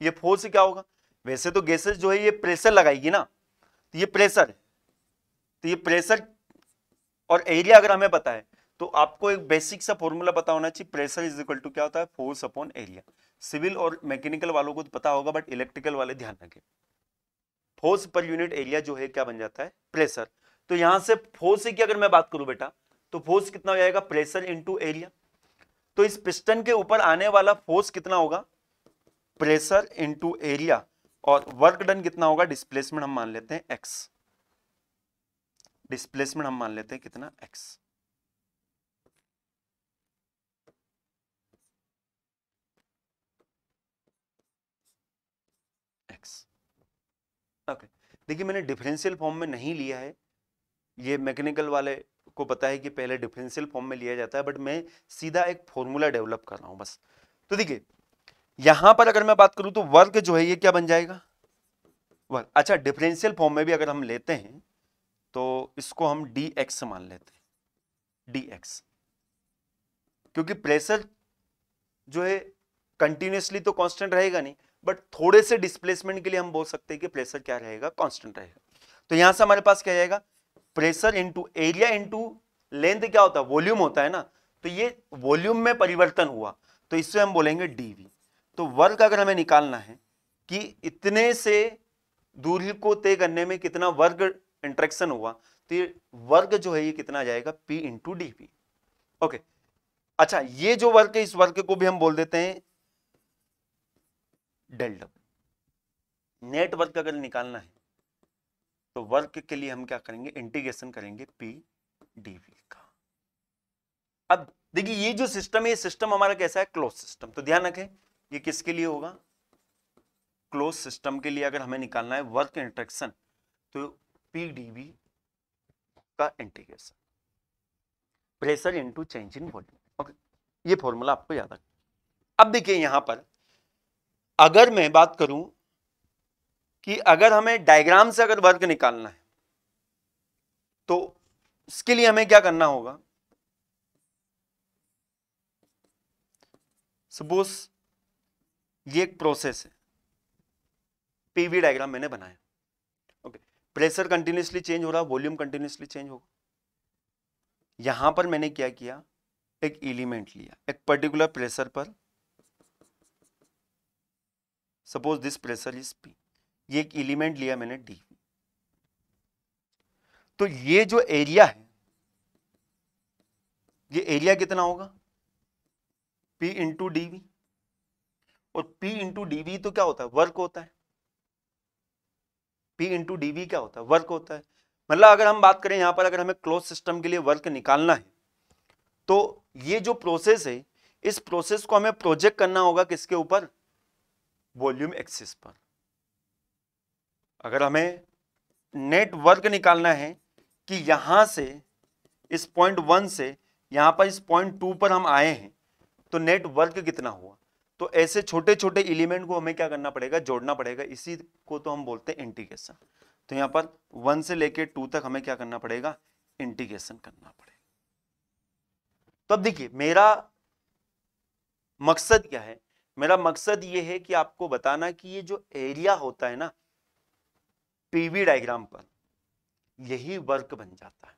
ये फोर्स क्या होगा, वैसे तो गैसेस जो है ये प्रेशर लगाएगी ना, तो ये प्रेशर है, तो ये प्रेशर और एरिया अगर हमें पता है तो आपको एक बेसिक सा फॉर्मूला पता होना चाहिए, प्रेशर इज इक्वल टू क्या होता है, फोर्स अपॉन एरिया। सिविल और मैकेनिकल वालों को तो पता होगा, बट इलेक्ट्रिकल वाले ध्यान रखें, फोर्स पर यूनिट एरिया जो है क्या बन जाता है, प्रेशर। तो यहां से फोर्स की अगर मैं बात करूं बेटा, तो फोर्स कितना हो जाएगा, प्रेशर इंटू एरिया। तो इस पिस्टन के ऊपर आने वाला फोर्स कितना होगा, प्रेशर इंटू एरिया, और वर्क डन कितना होगा, डिस्प्लेसमेंट हम मान लेते हैं एक्स, डिस्प्लेसमेंट हम मान लेते हैं कितना, एक्स। एक्स, ओके, देखिए मैंने डिफरेंशियल फॉर्म में नहीं लिया है, ये मैकेनिकल वाले को पता है कि पहले डिफरेंशियल फॉर्म में लिया जाता है, बट मैं सीधा एक फॉर्मूला डेवलप कर रहा हूं बस। तो देखिए यहां पर अगर मैं बात करूं तो वर्क जो है ये क्या बन जाएगा, वर्क। अच्छा, डिफरेंशियल फॉर्म में भी अगर हम लेते हैं तो इसको हम डी एक्स मान लेते हैं, डी एक्स, क्योंकि प्रेशर जो है कंटिन्यूसली तो कांस्टेंट रहेगा नहीं, बट थोड़े से डिस्प्लेसमेंट के लिए हम बोल सकते हैं कि प्रेशर क्या रहेगा, कांस्टेंट रहेगा। तो यहां से हमारे पास क्या जाएगा, pressure into area into length क्या होता है, वॉल्यूम होता है ना, तो ये वॉल्यूम में परिवर्तन हुआ, तो इससे हम बोलेंगे डीवी। तो वर्क अगर हमें निकालना है कि इतने से दूरी को तय करने में कितना वर्क इंटरेक्शन हुआ, तो ये वर्क जो है ये कितना जाएगा, पी इंटू डीवी। ओके, अच्छा ये जो वर्क है इस वर्क को भी हम बोल देते हैं डेल डब्ल्यू। नेट वर्क अगर निकालना है तो वर्क के लिए हम क्या करेंगे, इंटीग्रेशन करेंगे पी डीवी का। अब देखिए ये जो सिस्टम है, ये सिस्टम हमारा कैसा है, क्लोज सिस्टम। तो ध्यान रखें ये किसके लिए होगा, क्लोज सिस्टम के लिए अगर हमें निकालना है वर्क इंटरेक्शन, तो पी डीवी का integration, pressure into change in volume. Okay, ये फॉर्मूला आपको याद रखना। अब देखिए यहां पर अगर मैं बात करूं कि अगर हमें डायग्राम से अगर वर्क निकालना है तो उसके लिए हमें क्या करना होगा, सपोज ये एक प्रोसेस है, पीवी डायग्राम मैंने बनाया। ओके, प्रेशर कंटिन्यूसली चेंज हो रहा, वॉल्यूम कंटिन्यूसली चेंज होगा। यहां पर मैंने क्या किया, एक एलिमेंट लिया एक पर्टिकुलर प्रेशर पर, suppose this pressure is P, ये एक एलिमेंट लिया मैंने डी। तो ये जो एरिया है ये एरिया कितना होगा, P इंटू dV, और P इंटू dV तो क्या होता है, वर्क होता है। P इंटू dV क्या होता है, वर्क होता है। मतलब अगर हम बात करें यहां पर, अगर हमें क्लोज सिस्टम के लिए वर्क निकालना है, तो ये जो प्रोसेस है, इस प्रोसेस को हमें प्रोजेक्ट करना होगा किसके ऊपर, वॉल्यूम एक्सिस पर। अगर हमें नेट वर्क निकालना है कि यहां से इस पॉइंट 1 से यहां पर इस पॉइंट 2 पर हम आए हैं, तो नेट वर्क कितना हुआ, तो ऐसे छोटे छोटे एलिमेंट को हमें क्या करना पड़ेगा, जोड़ना पड़ेगा। इसी को तो हम बोलते हैं इंटीग्रेशन। तो यहां पर 1 से लेके 2 तक हमें क्या करना पड़ेगा, इंटीग्रेशन करना पड़ेगा। तो अब देखिए मेरा मकसद क्या है, मेरा मकसद ये है कि आपको बताना कि ये जो एरिया होता है ना पीवी डायग्राम पर, यही वर्क बन जाता है।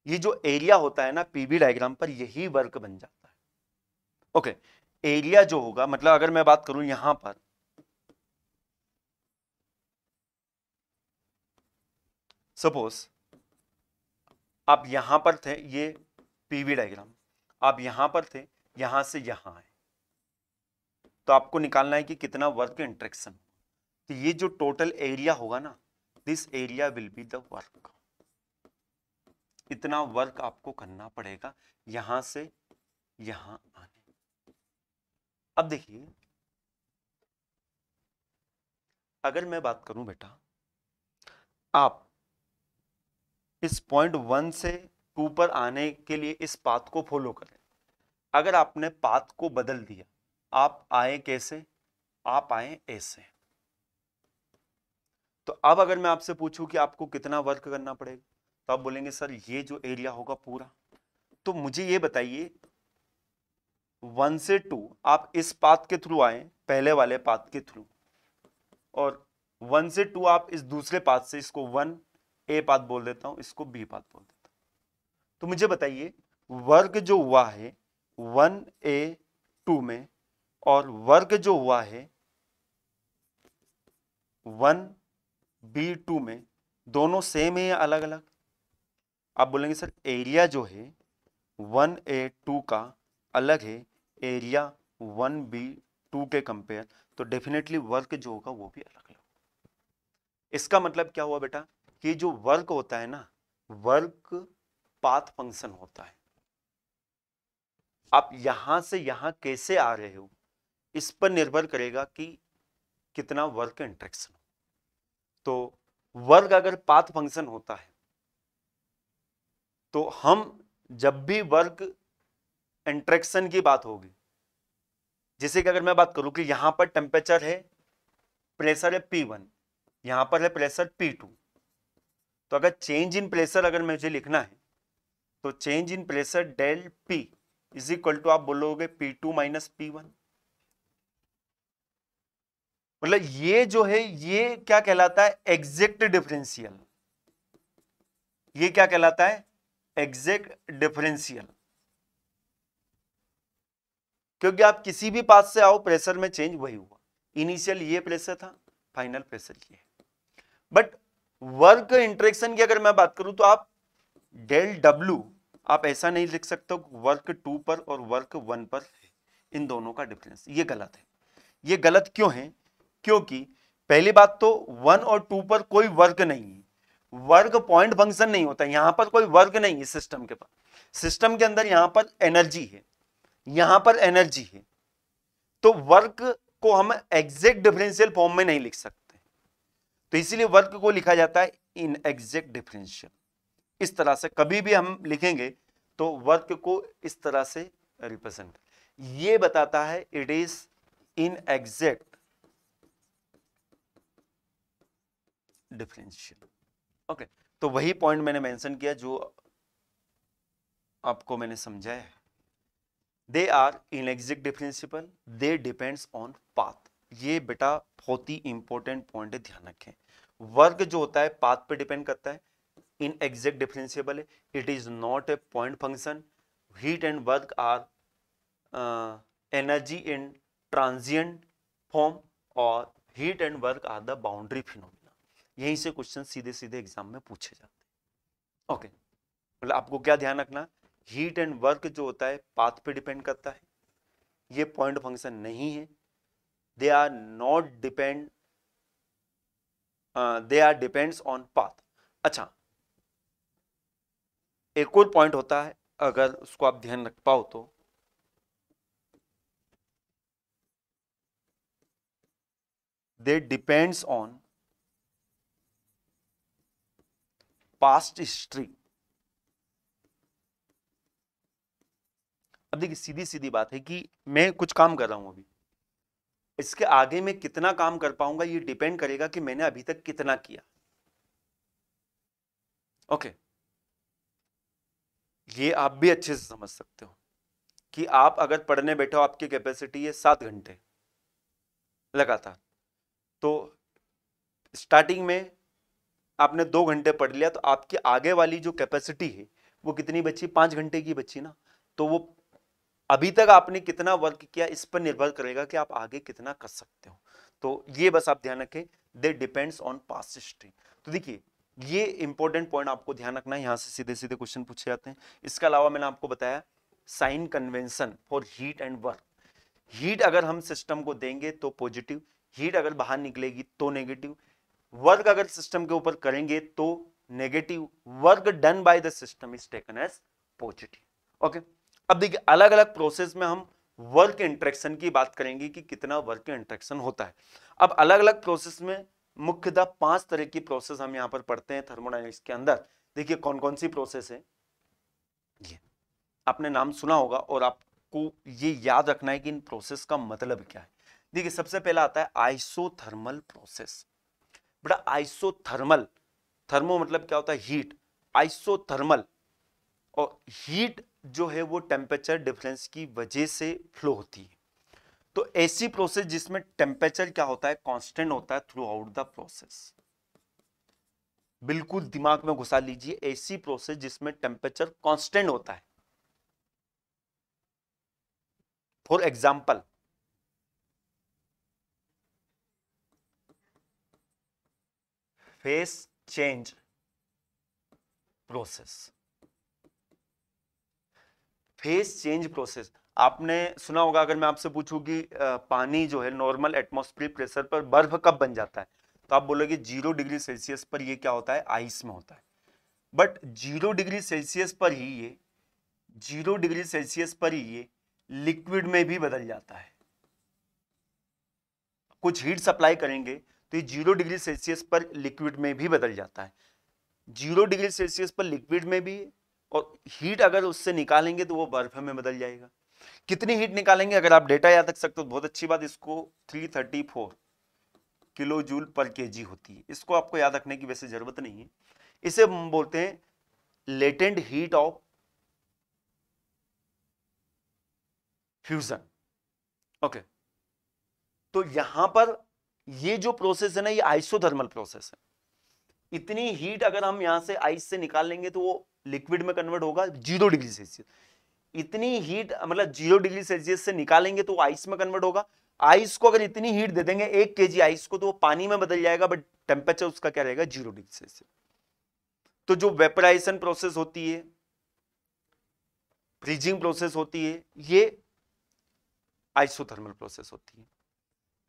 ये जो एरिया होता है ना पीवी डायग्राम पर, यही वर्क बन जाता है। ओके, एरिया जो होगा, मतलब अगर मैं बात करूं यहां पर, सपोज आप यहां पर थे, ये पीवी डायग्राम, आप यहां पर थे, यहां से यहां आए, तो आपको निकालना है कि कितना वर्क इंटरेक्शन। तो ये जो टोटल एरिया होगा ना, this area will be the work. इतना वर्क आपको करना पड़ेगा यहां से यहां आने। अब देखिए अगर मैं बात करूं बेटा, आप इस पॉइंट 1 से 2 पर आने के लिए इस पाथ को फॉलो करें। अगर आपने पाथ को बदल दिया, आप आए कैसे, आप आए ऐसे, तो अब अगर मैं आपसे पूछूं कि आपको कितना वर्क करना पड़ेगा, तो आप बोलेंगे सर ये जो एरिया होगा पूरा। तो मुझे ये बताइए 1 से 2 आप इस पाथ के थ्रू आए, पहले वाले पाथ के थ्रू, और 1 से 2 आप इस दूसरे पाथ से, इसको 1 ए पाथ बोल देता हूं, इसको बी पाथ बोल देता हूं। तो मुझे बताइए वर्क जो हुआ है 1A2 में, और वर्क जो हुआ है 1B2 में, दोनों सेम है या अलग अलग। आप बोलेंगे सर एरिया जो है 1A2 का अलग है एरिया 1B2 के कंपेयर, तो डेफिनेटली वर्क जो होगा वो भी अलग अलग। इसका मतलब क्या हुआ बेटा, कि जो वर्क होता है ना, वर्क पाथ फंक्शन होता है। आप यहां से यहां कैसे आ रहे हो, इस पर निर्भर करेगा कि कितना वर्क इंटरेक्शन। तो वर्क अगर पाथ फंक्शन होता है, तो हम जब भी वर्क इंटरेक्शन की बात होगी, जैसे कि अगर मैं बात करूं कि यहां पर टेम्परेचर है, प्रेशर है P1, यहां पर है प्रेशर P2, तो अगर चेंज इन प्रेशर अगर मुझे लिखना है, तो change in pressure del P is equal to आप बोलोगे P2 माइनस P1। मतलब ये जो है ये क्या कहलाता है, एग्जैक्ट डिफरेंशियल। ये क्या कहलाता है, एग्जैक्ट डिफरेंशियल। क्योंकि आप किसी भी पाथ से आओ, प्रेशर में चेंज वही हुआ। इनिशियल ये प्रेशर था, फाइनल प्रेशर ये। बट वर्क इंटरेक्शन की अगर मैं बात करूं, तो आप डेल डब्ल्यू आप ऐसा नहीं लिख सकते वर्क 2 पर और वर्क 1 पर, इन दोनों का डिफरेंस। ये गलत है। ये गलत क्यों है, क्योंकि पहली बात तो 1 और 2 पर कोई वर्क नहीं है, वर्क पॉइंट फंक्शन नहीं होता, यहां पर कोई वर्क नहीं है सिस्टम के पास। सिस्टम के अंदर यहां पर एनर्जी है, यहां पर एनर्जी है, तो वर्क को हम एग्जैक्ट डिफरेंशियल फॉर्म में नहीं लिख सकते। तो इसीलिए वर्क को लिखा जाता है इन एग्जैक्ट डिफरेंशियल। इस तरह से कभी भी हम लिखेंगे तो वर्क को इस तरह से रिप्रेजेंट, ये बताता है it is in exact differential. Okay, तो वही पॉइंट मैंने मेंशन किया जो आपको मैंने समझाया है। They are inexact differential, they depends on path. ये बेटा बहुत ही इंपॉर्टेंट पॉइंट है, ध्यान रखें। वर्क जो होता है पाथ पे डिपेंड करता है, इन एग्जैक्ट डिफरेंशिएबल है, it is not a point function. Heat and work are energy in transient form, और heat and work are the boundary phenomena. यहीं से क्वेश्चन सीधे सीधे एग्जाम में पूछे जाते हैं। ओके, मतलब आपको क्या ध्यान रखना हीट एंड वर्क जो होता है पाथ पे डिपेंड करता है, ये पॉइंट फंक्शन नहीं है, they are not depend, they are depends on path. अच्छा, एक और पॉइंट होता है, अगर उसको आप ध्यान रख पाओ तो, दे डिपेंड्स ऑन पास्ट हिस्ट्री। अब देखिए सीधी सीधी बात है कि मैं कुछ काम कर रहा हूं अभी, इसके आगे मैं कितना काम कर पाऊंगा ये डिपेंड करेगा कि मैंने अभी तक कितना किया। ओके, ये आप भी अच्छे से समझ सकते हो कि आप अगर पढ़ने बैठे हो, आपकी कैपेसिटी है 7 घंटे लगातार, तो स्टार्टिंग में आपने 2 घंटे पढ़ लिया, तो आपकी आगे वाली जो कैपेसिटी है वो कितनी बची, 5 घंटे की बची ना। तो वो अभी तक आपने कितना वर्क किया इस पर निर्भर करेगा कि आप आगे कितना कर सकते हो। तो ये बस आप ध्यान रखें, दे डिपेंड्स ऑन पास्ट हिस्ट्री। तो देखिए ये इंपॉर्टेंट पॉइंट आपको ध्यान रखना है, यहां से सीधे सीधे क्वेश्चन पूछे जाते हैं। इसके अलावा मैंने आपको बताया sign convention for heat and work. Heat अगर हम सिस्टम को देंगे तो पॉजिटिव, हीट अगर बाहर निकलेगी तो नेगेटिव, वर्क अगर सिस्टम के ऊपर करेंगे तो negative, work done by the system is taken as positive. Okay, अब देखिए अलग अलग प्रोसेस में हम वर्क इंटरेक्शन की बात करेंगे कि कितना वर्क इंटरेक्शन होता है। अब अलग अलग प्रोसेस में मुख्यतः 5 तरह की प्रोसेस हम यहां पर पढ़ते हैं थर्मोडायनेमिक्स के अंदर। देखिए कौन कौन सी प्रोसेस है, ये आपने नाम सुना होगा और आपको ये याद रखना है कि इन प्रोसेस का मतलब क्या है। देखिए सबसे पहला आता है आइसोथर्मल प्रोसेस। बेटा आइसोथर्मल, थर्मो मतलब क्या होता है, हीट, आइसोथर्मल, और हीट जो है वो टेम्परेचर डिफरेंस की वजह से फ्लो होती है। तो ऐसी प्रोसेस जिसमें टेम्परेचर क्या होता है, कांस्टेंट होता है थ्रू आउट द प्रोसेस। बिल्कुल दिमाग में घुसा लीजिए, ऐसी प्रोसेस जिसमें टेम्परेचर कांस्टेंट होता है। For example face change process. Face change process आपने सुना होगा, अगर मैं आपसे पूछूं कि पानी जो है नॉर्मल एटमॉस्फेरिक प्रेशर पर बर्फ कब बन जाता है, तो आप बोलोगे 0 डिग्री सेल्सियस पर ये क्या होता है, आइस में होता है। बट 0 डिग्री सेल्सियस पर ही ये 0 डिग्री सेल्सियस पर ही ये लिक्विड में भी बदल जाता है। कुछ हीट सप्लाई करेंगे तो ये 0 डिग्री सेल्सियस पर लिक्विड में भी बदल जाता है। 0 डिग्री सेल्सियस पर लिक्विड में भी, और हीट अगर उससे निकालेंगे तो वो बर्फ में बदल जाएगा। कितनी हीट निकालेंगे, अगर आप डेटा याद रख सकते हो बहुत अच्छी बात, इसको 334 किलो जूल पर केजी होती है। इसको आपको याद रखने की वैसे जरूरत नहीं है। इसे हम बोलते हैं latent heat of fusion. Okay, तो यहां पर ये जो प्रोसेस है ना, ये आइसोथर्मल प्रोसेस है। इतनी हीट अगर हम यहां से आइस से निकाल लेंगे तो वो लिक्विड में कन्वर्ट होगा 0 डिग्री सेल्सियस। इतनी हीट मतलब 0 डिग्री सेल्सियस से निकालेंगे तो आइस में कन्वर्ट होगा। आइस को अगर इतनी हीट दे देंगे 1 केजी आइस को, तो वो पानी में बदल जाएगा, बट टेम्परेचर उसका क्या रहेगा, 0 डिग्री सेल्सियस। तो जो वेपराइजेशन प्रोसेस होती है, फ्रीजिंग प्रोसेस होती है, ये आइसोथर्मल प्रोसेस होती है।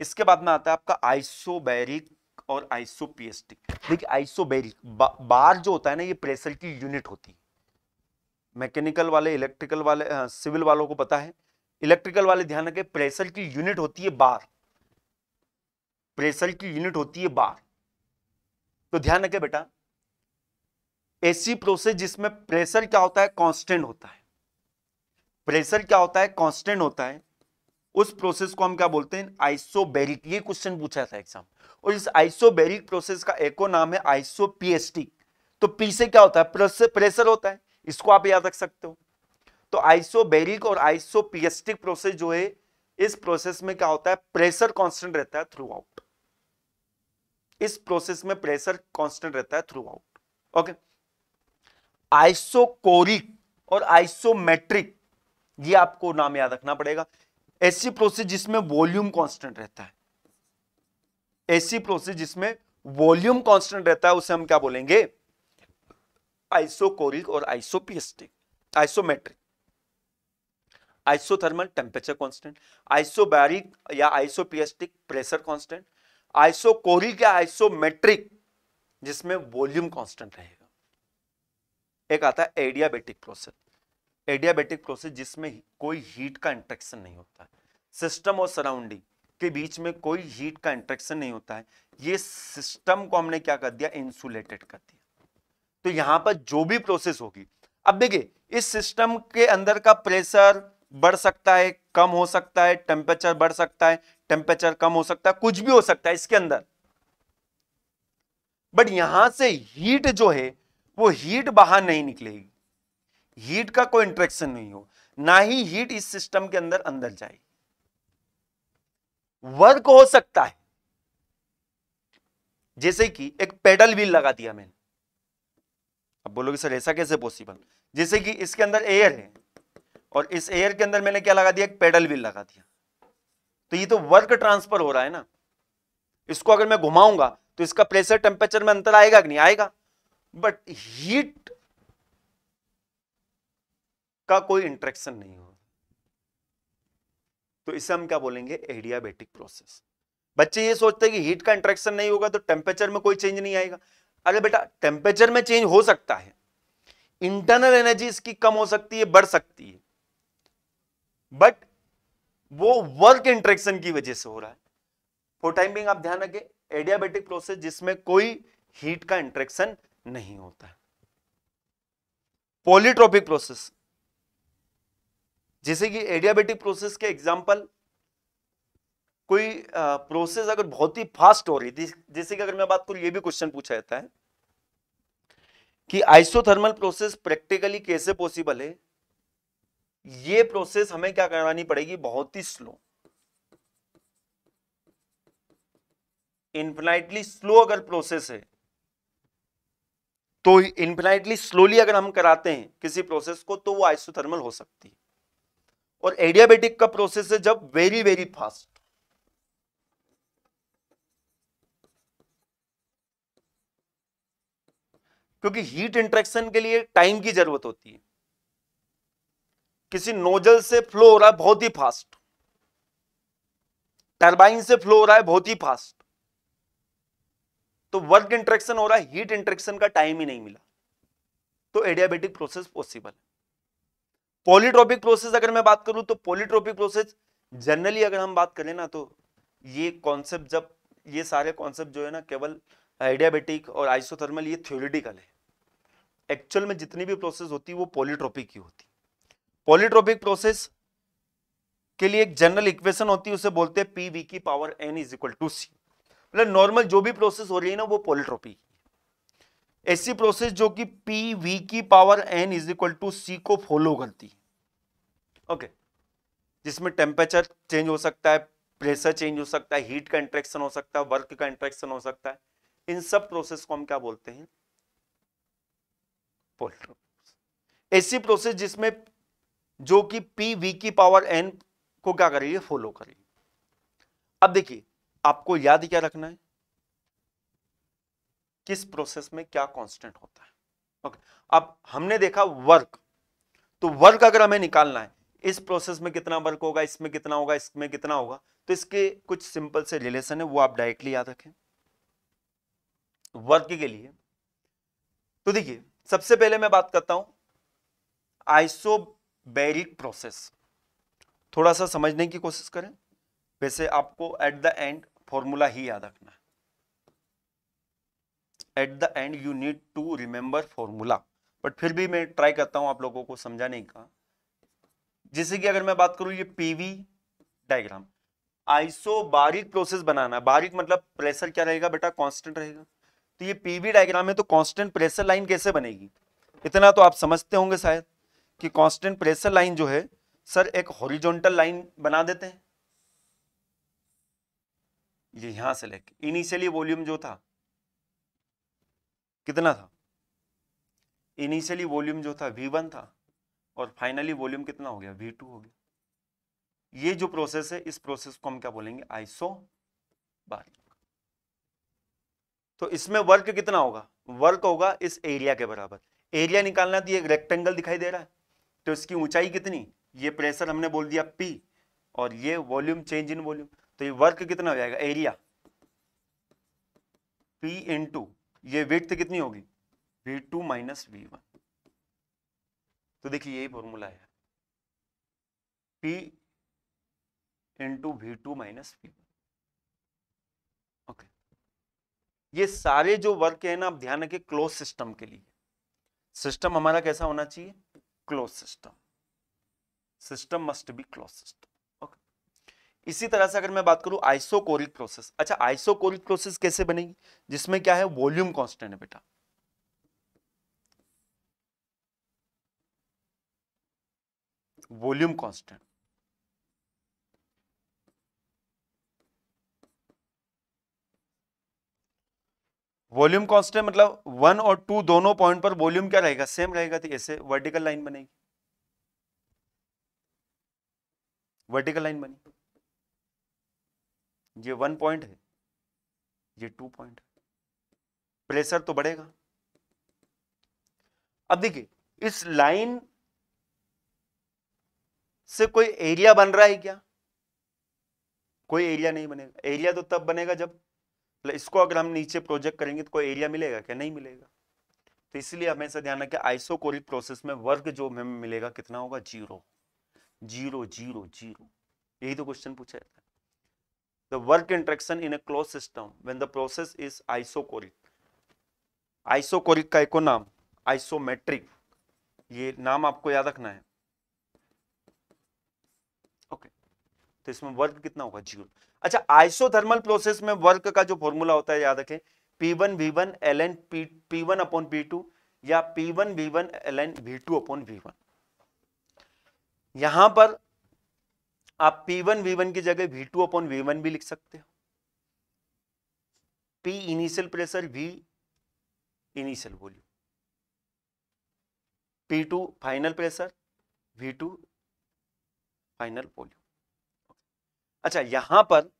इसके बाद में आता है आपका आइसोबैरिक और आइसोपिएस्टिक। देखिए आइसोबैरिक बार जो होता है ना, ये प्रेशर की यूनिट होती है। मैकेनिकल वाले, इलेक्ट्रिकल वाले, सिविल वालों को पता है। इलेक्ट्रिकल वाले ध्यान रखें, प्रेशर की यूनिट होती है बार, प्रेशर की यूनिट होती है बार। तो ध्यान रखें बेटा, ऐसी प्रोसेस जिसमें प्रेशर क्या होता है, कांस्टेंट होता है। प्रेशर क्या होता है, कांस्टेंट होता है। उस प्रोसेस को हम क्या बोलते हैं, आइसोबैरिक। ये क्वेश्चन पूछा था एग्जाम। और इस आइसोबैरिक प्रोसेस का एक और नाम है आइसोपिएस्टिक। तो पी से क्या होता है, प्रेशर होता है, इसको आप याद रख सकते हो। तो आइसोबैरिक और आइसोपिएस्टिक प्रोसेस जो है, इस प्रोसेस में क्या होता है, प्रेशर कांस्टेंट रहता है थ्रू आउट। इस प्रोसेस में प्रेशर कांस्टेंट रहता है थ्रू आउट। ओके, आइसोकोरिक और आइसोमेट्रिक, ये आपको नाम याद रखना पड़ेगा। ऐसी प्रोसेस जिसमें वॉल्यूम कांस्टेंट रहता है, ऐसी प्रोसेस जिसमें वॉल्यूम कांस्टेंट रहता है, उसे हम क्या बोलेंगे, आइसोकोरिक और isopiestic. Isometric, isothermal temperature constant, isobaric या आइसोपिएस्टिक प्रेशर कांस्टेंट, आइसोकोरिक या आइसोमेट्रिक जिसमें वॉल्यूम कांस्टेंट रहेगा। एक आता है एडियाबेटिक प्रोसेस, एडियाबेटिक प्रोसेस जिसमें कोई हीट का इंटरेक्शन नहीं होता है, सिस्टम और सराउंडिंग के बीच में कोई हीट का इंटरेक्शन नहीं होता है। ये सिस्टम को हमने क्या कर दिया, इंसुलेटेड कर दिया। तो यहां पर जो भी प्रोसेस होगी, अब देखिए इस सिस्टम के अंदर का प्रेशर बढ़ सकता है, कम हो सकता है, टेम्परेचर बढ़ सकता है, टेम्परेचर कम हो सकता है, कुछ भी हो सकता है इसके अंदर, बट यहां से हीट जो है वो हीट बाहर नहीं निकलेगी, हीट का कोई इंटरेक्शन नहीं हो, ना ही हीट इस सिस्टम के अंदर अंदर जाएगी। वर्क हो सकता है, जैसे कि एक पेडल व्हील लगा दिया मैंने, अब बोलोगे सर ऐसा कैसे पॉसिबल, जैसे कि इसके अंदर एयर है और इस एयर के अंदर मैंने क्या लगा दिया, एक पेडल व्हील लगा दिया, तो ये तो वर्क ट्रांसफर हो रहा है ना। इसको अगर मैं घुमाऊंगा तो इसका प्रेशर टेम्परेचर में अंतर आएगा कि नहीं आएगा, बट हीट का कोई इंटरेक्शन नहीं होगा। तो इसे हम क्या बोलेंगे, एडियाबेटिक प्रोसेस। बच्चे ये सोचते हैं कि हीट का इंटरेक्शन नहीं होगा तो टेम्परेचर में कोई चेंज नहीं आएगा। अरे बेटा टेम्परेचर में चेंज हो सकता है, इंटरनल एनर्जी इसकी कम हो सकती है, बढ़ सकती है, बट वो वर्क इंटरेक्शन की वजह से हो रहा है। फॉर टाइम बिंग आप ध्यान रखें, एडियाबेटिक प्रोसेस जिसमें कोई हीट का इंटरेक्शन नहीं होता है। पॉलीट्रोपिक प्रोसेस, जैसे कि एडियाबेटिक प्रोसेस के एग्जांपल, कोई प्रोसेस अगर बहुत ही फास्ट हो रही थी, जैसे कि अगर मैं बात करूं, ये भी क्वेश्चन पूछा जाता है कि आइसोथर्मल प्रोसेस प्रैक्टिकली कैसे पॉसिबल है। ये प्रोसेस हमें क्या करवानी पड़ेगी, बहुत ही स्लो, इन्फिनाइटली स्लो अगर प्रोसेस है तो इन्फिनाइटली स्लोली अगर हम कराते हैं किसी प्रोसेस को तो वो आइसोथर्मल हो सकती है। और एडियाबेटिक का प्रोसेस है जब वेरी वेरी फास्ट, क्योंकि हीट इंटरेक्शन के लिए टाइम की जरूरत होती है। किसी नोजल से फ्लो हो रहा है बहुत ही फास्ट, टरबाइन से फ्लो हो रहा है बहुत ही फास्ट, तो वर्क इंटरेक्शन हो रहा है, हीट इंटरेक्शन का टाइम ही नहीं मिला, तो एडियाबेटिक प्रोसेस पॉसिबल है। पॉलीट्रोपिक प्रोसेस अगर मैं बात करूं तो पॉलीट्रोपिक प्रोसेस जनरली अगर हम बात करें ना, तो ये कॉन्सेप्ट, जब ये सारे कॉन्सेप्ट जो है ना, केवल एडियाबेटिक और आइसोथर्मल ये थ्योरेटिकल है, एक्चुअल में जितनी भी प्रोसेस होती है वो पॉलीट्रोपिक ही होती है। पॉलीट्रोपिक प्रोसेस के लिए एक जनरल इक्वेशन होती है, उसे बोलते हैं पी वी की power n is equal to C. मतलब नॉर्मल जो भी प्रोसेस हो रही है ना वो पॉलीट्रोपिक, ऐसी प्रोसेस जो कि पी वी की power n is equal to C को फॉलो करती है, ओके, जिसमें टेम्परेचर चेंज हो सकता है, प्रेशर चेंज हो सकता है, हीट का इंटरेक्शन हो सकता है, वर्क का इंटरेक्शन हो सकता है, इन सब प्रोसेस को हम क्या बोलते हैं, पॉलीट्रोपिक। ऐसी प्रोसेस जिसमें जो कि पी वी की पावर एन को क्या कर रही है, फॉलो कर रही है। अब देखिए आपको याद क्या रखना है, किस प्रोसेस में क्या कांस्टेंट होता है, ओके। अब हमने देखा वर्क, तो वर्क अगर हमें निकालना है, इस प्रोसेस में कितना वर्क होगा, इसमें कितना होगा, इसमें कितना होगा, तो इसके कुछ सिंपल से रिलेशन है, वो आप डायरेक्टली याद रखें वर्क के लिए। तो देखिए सबसे पहले मैं बात करता हूं आइसोबैरिक प्रोसेस, थोड़ा सा समझने की कोशिश करें, वैसे आपको एट द एंड फॉर्मूला ही याद रखना है, at the end you need to remember formula, but फिर भी मैं ट्राई करता हूं आप लोगों को समझाने का। जैसे कि अगर मैं बात करूं ये पीवी डायग्राम, आइसोबारिक प्रोसेस बनाना, बारिक मतलब प्रेशर क्या रहेगा बेटा, कांस्टेंट रहेगा, तो ये पीवी डायग्राम है, तो कांस्टेंट प्रेशर लाइन कैसे बनेगी, इतना तो आप समझते होंगे शायद कि कांस्टेंट प्रेशर लाइन जो है सर एक हॉरिजॉन्टल लाइन बना देते हैं, ये यहां से लेके इनिशियली वॉल्यूम जो था कितना था, इनिशियली वॉल्यूम जो था V1 था, और फाइनली वॉल्यूम कितना हो गया, V2 हो गया। ये जो प्रोसेस है, इस प्रोसेस को हम क्या बोलेंगे, आइसोबारिक। तो इसमें वर्क कितना होगा, वर्क होगा इस एरिया के बराबर। एरिया निकालना तो ये एक रेक्टेंगल दिखाई दे रहा है, तो इसकी ऊंचाई कितनी, ये प्रेशर हमने बोल दिया P, और ये वॉल्यूम, चेंज इन वॉल्यूम, तो ये वर्क कितना हो जाएगा, एरिया P इंटू ये विड्थ कितनी होगी, V2 माइनस V1। तो देखिए यही फॉर्मूला है, P into V2 minus V1। Okay, ये सारे जो वर्क है ना, आप ध्यान रखिए क्लोज सिस्टम के लिए। सिस्टम हमारा कैसा होना चाहिए, close system, system must be close system. Okay, इसी तरह से अगर मैं बात करूं आइसोकोरिक प्रोसेस, अच्छा आइसोकोरिक प्रोसेस कैसे बनेगी, जिसमें क्या है, वॉल्यूम कांस्टेंट है बेटा, वॉल्यूम कांस्टेंट। वॉल्यूम कांस्टेंट मतलब 1 और 2 दोनों पॉइंट पर वॉल्यूम क्या रहेगा, सेम रहेगा, तो ऐसे वर्टिकल लाइन बनेगी, वर्टिकल लाइन बनी, ये 1 पॉइंट है, ये 2 पॉइंट है, प्रेशर तो बढ़ेगा। अब देखिए इस लाइन से कोई एरिया बन रहा है क्या, कोई एरिया नहीं बनेगा, एरिया तो तब बनेगा जब इसको अगर हम नीचे प्रोजेक्ट करेंगे तो कोई एरिया मिलेगा क्या, नहीं मिलेगा। तो इसलिए हमेशा ध्यान रखें आइसोकोरिक प्रोसेस में वर्क जो हमें मिलेगा कितना होगा, 0 0 0 0। यही तो क्वेश्चन पूछा है, the work interaction in A close system when the process is isochoric. Isochoric का एक नाम आइसोमेट्रिक, ये नाम आपको याद रखना है। ओके, तो इसमें वर्क कितना होगा, 0। अच्छा, आइसोथर्मल प्रोसेस में वर्क का जो फॉर्मूला होता है याद रखें, P1 V1 ln P1 upon P2 या P1 V1 ln V2 upon V1। यहां पर आप P1 V1 की जगह V2 अपॉन V1 भी लिख सकते हो। P initial pressure, V initial volume, P2 final pressure, V2 final volume. अच्छा, यहां पर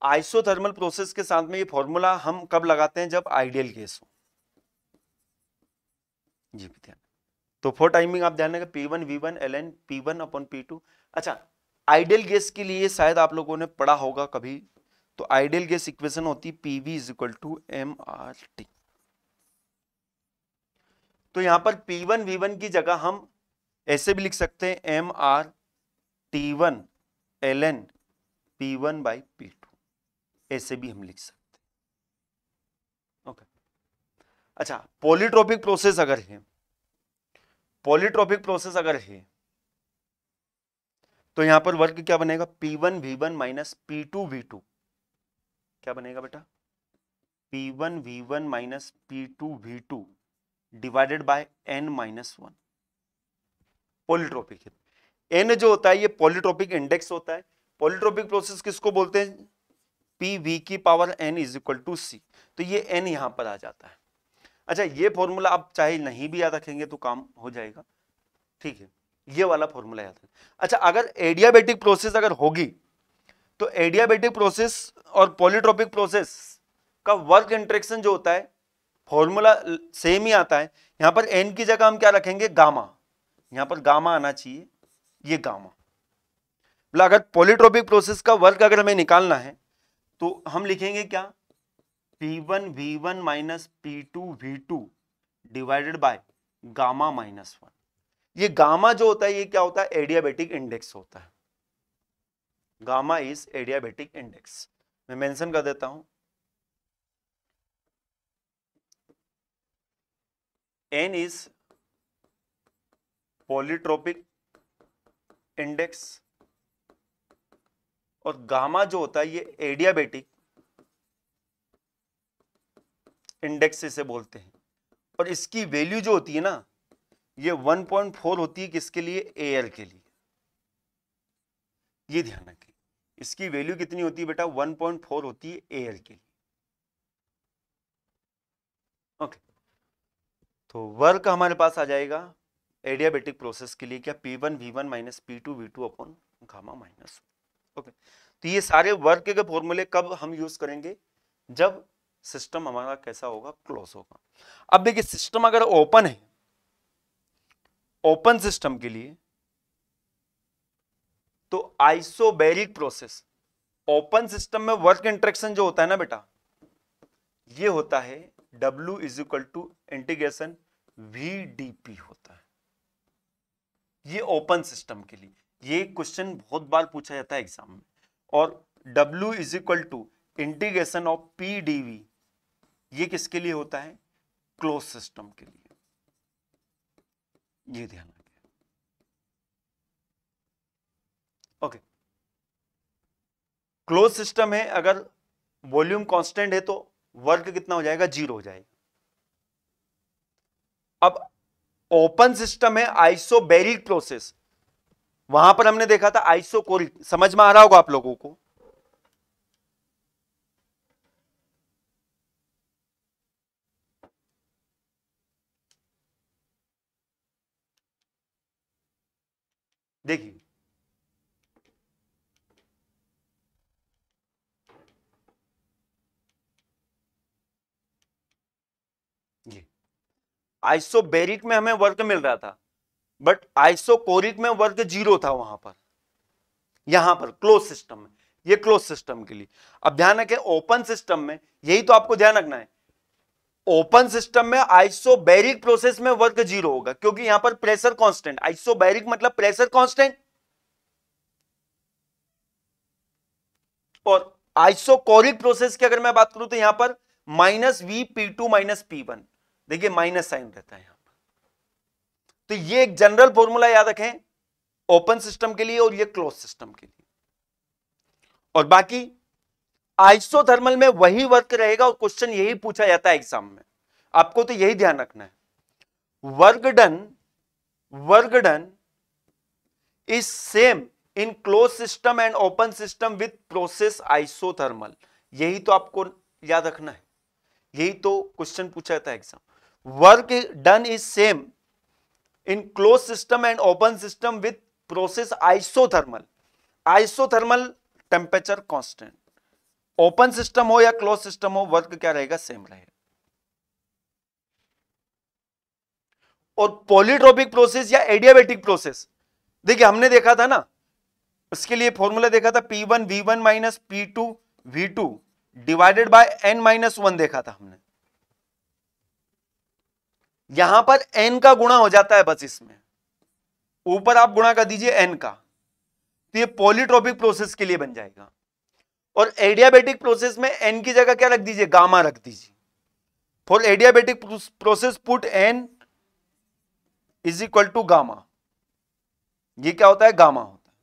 आइसोथर्मल प्रोसेस के साथ में ये फॉर्मूला हम कब लगाते हैं, जब आइडियल गैस हो। जी ध्यान, तो फॉर टाइमिंग आप ध्यान रखें P1 V1 ln P1 upon P2। अच्छा, आइडियल गैस के लिए शायद आप लोगों ने पढ़ा होगा कभी, तो आइडियल गैस इक्वेशन होती PV is equal to mRT। तो यहां पर P1 V1 की जगह हम ऐसे भी लिख सकते हैं mRT1 ln P1 by P2, ऐसे भी हम लिख सकते हैं। ओके, अच्छा पॉलीट्रोपिक प्रोसेस अगर है, पॉलीट्रोपिक प्रोसेस अगर है तो यहां पर वर्क क्या बनेगा, P1 V1 minus P2 V2। क्या बनेगा बेटा, P1 V1 minus P2 V2 divided by n minus 1। Polytropic है, n जो होता है ये पॉलीट्रोपिक इंडेक्स होता है। पॉलीट्रोपिक प्रोसेस किसको बोलते हैं, PV की power n is equal to C, तो ये n यहां पर आ जाता है। अच्छा, ये फॉर्मूला आप चाहे नहीं भी याद रखेंगे तो काम हो जाएगा, ठीक है, ये वाला फॉर्मूला याद रखें। अच्छा, अगर एडियाबेटिक प्रोसेस अगर होगी तो एडियाबेटिक प्रोसेस और पॉलीट्रोपिक प्रोसेस का वर्क इंटरेक्शन जो होता है फॉर्मूला सेम ही आता है। यहां पर n की जगह हम क्या रखेंगे, गामा, यहां पर गामा आना चाहिए, ये गामा। मतलब अगर पॉलीट्रोपिक प्रोसेस का वर्क अगर हमें निकालना है तो हम लिखेंगे क्या, P1 V1 minus P2 V2 divided by gamma minus 1। ये गामा जो होता है ये क्या होता है, एडियाबेटिक इंडेक्स होता है। गामा इज एडियाबेटिक इंडेक्स, मैं मेंशन कर देता हूं, n इज पॉलीट्रोपिक इंडेक्स और गामा जो होता है ये एडियाबेटिक इंडेक्स इसे बोलते हैं। और इसकी वैल्यू जो होती है ना, ये 1.4 होती है, किसके लिए, एयर के लिए। ये ध्यान रखें, इसकी वैल्यू कितनी होती है बेटा, 1.4 होती है एयर के लिए। ओके, तो वर्क हमारे पास आ जाएगा एडियाबेटिक प्रोसेस के लिए क्या, P1 V1 minus P2 V2 upon gamma minus. Okay, तो ये सारे वर्क के फॉर्मूले कब हम यूज करेंगे, जब सिस्टम हमारा कैसा होगा, क्लोज होगा। अब देखिए सिस्टम अगर ओपन है ओपन सिस्टम के लिए, तो आइसोबैरिक प्रोसेस, ओपन सिस्टम में वर्क इंटरेक्शन जो होता है ना बेटा, ये होता है W is equal to integration VdP होता है, ये ओपन सिस्टम के लिए। ये क्वेश्चन बहुत बार पूछा जाता है एग्जाम में। और W is equal to integration of PdV, ये किसके लिए होता है? क्लोज सिस्टम के लिए। ये ध्यान रखिए। ओके, क्लोज सिस्टम है, अगर वॉल्यूम कांस्टेंट है तो वर्क कितना हो जाएगा? 0 हो जाएगा। अब ओपन सिस्टम है, आइसोबैरिक प्रोसेस, वहां पर हमने देखा था आइसोकोरिक, समझ में आ रहा होगा आप लोगों को? देखिए, ये आइसोबैरिक में हमें वर्क मिल रहा था, बट आइसोकोरिक में वर्क 0 था वहां पर, यहां पर क्लोज सिस्टम में। ये क्लोज सिस्टम के लिए। अब ध्यान रखें, ओपन सिस्टम में, यही तो आपको ध्यान रखना है, ओपन सिस्टम में आइसोबैरिक प्रोसेस में वर्क 0 होगा, क्योंकि यहां पर प्रेशर कांस्टेंट, आइसोबैरिक मतलब प्रेशर कांस्टेंट, और आइसोकोरिक प्रोसेस की अगर मैं बात करूं तो यहां पर -VP2 -P1, देखिए माइनस साइन रहता है यहां पर। तो ये एक जनरल फॉर्मूला याद रखें ओपन सिस्टम के लिए और ये क्लोज सिस्टम के लिए। और बाकी आइसोथर्मल में वही वर्क रहेगा, और क्वेश्चन यही पूछा जाता है एग्जाम में, आपको तो यही ध्यान रखना है। Work done is same in close system and open system with process isothermal, यही तो आपको याद रखना है, यही तो क्वेश्चन पूछा जाता है exam. Work done is same in close system and open system with process isothermal, isothermal temperature constant, open system हो या क्लोज सिस्टम हो, वर्क क्या रहेगा? सेम रहेगा। और पॉलीट्रोपिक प्रोसेस या एडियाबेटिक प्रोसेस, देखिए हमने देखा था ना, उसके लिए फॉर्मूला देखा था P1 V1 minus P2 V2 divided by n-1 देखा था हमने। यहां पर n का गुणा हो जाता है बस, इसमें ऊपर आप गुणा कर दीजिए n का, तो ये पॉलीट्रोपिक प्रोसेस के लिए बन जाएगा। और एडियाबेटिक प्रोसेस में n की जगह क्या रख दीजिए? गामा रख दीजिए। For adiabatic process put n is equal to gamma, ये क्या होता है? गामा होता है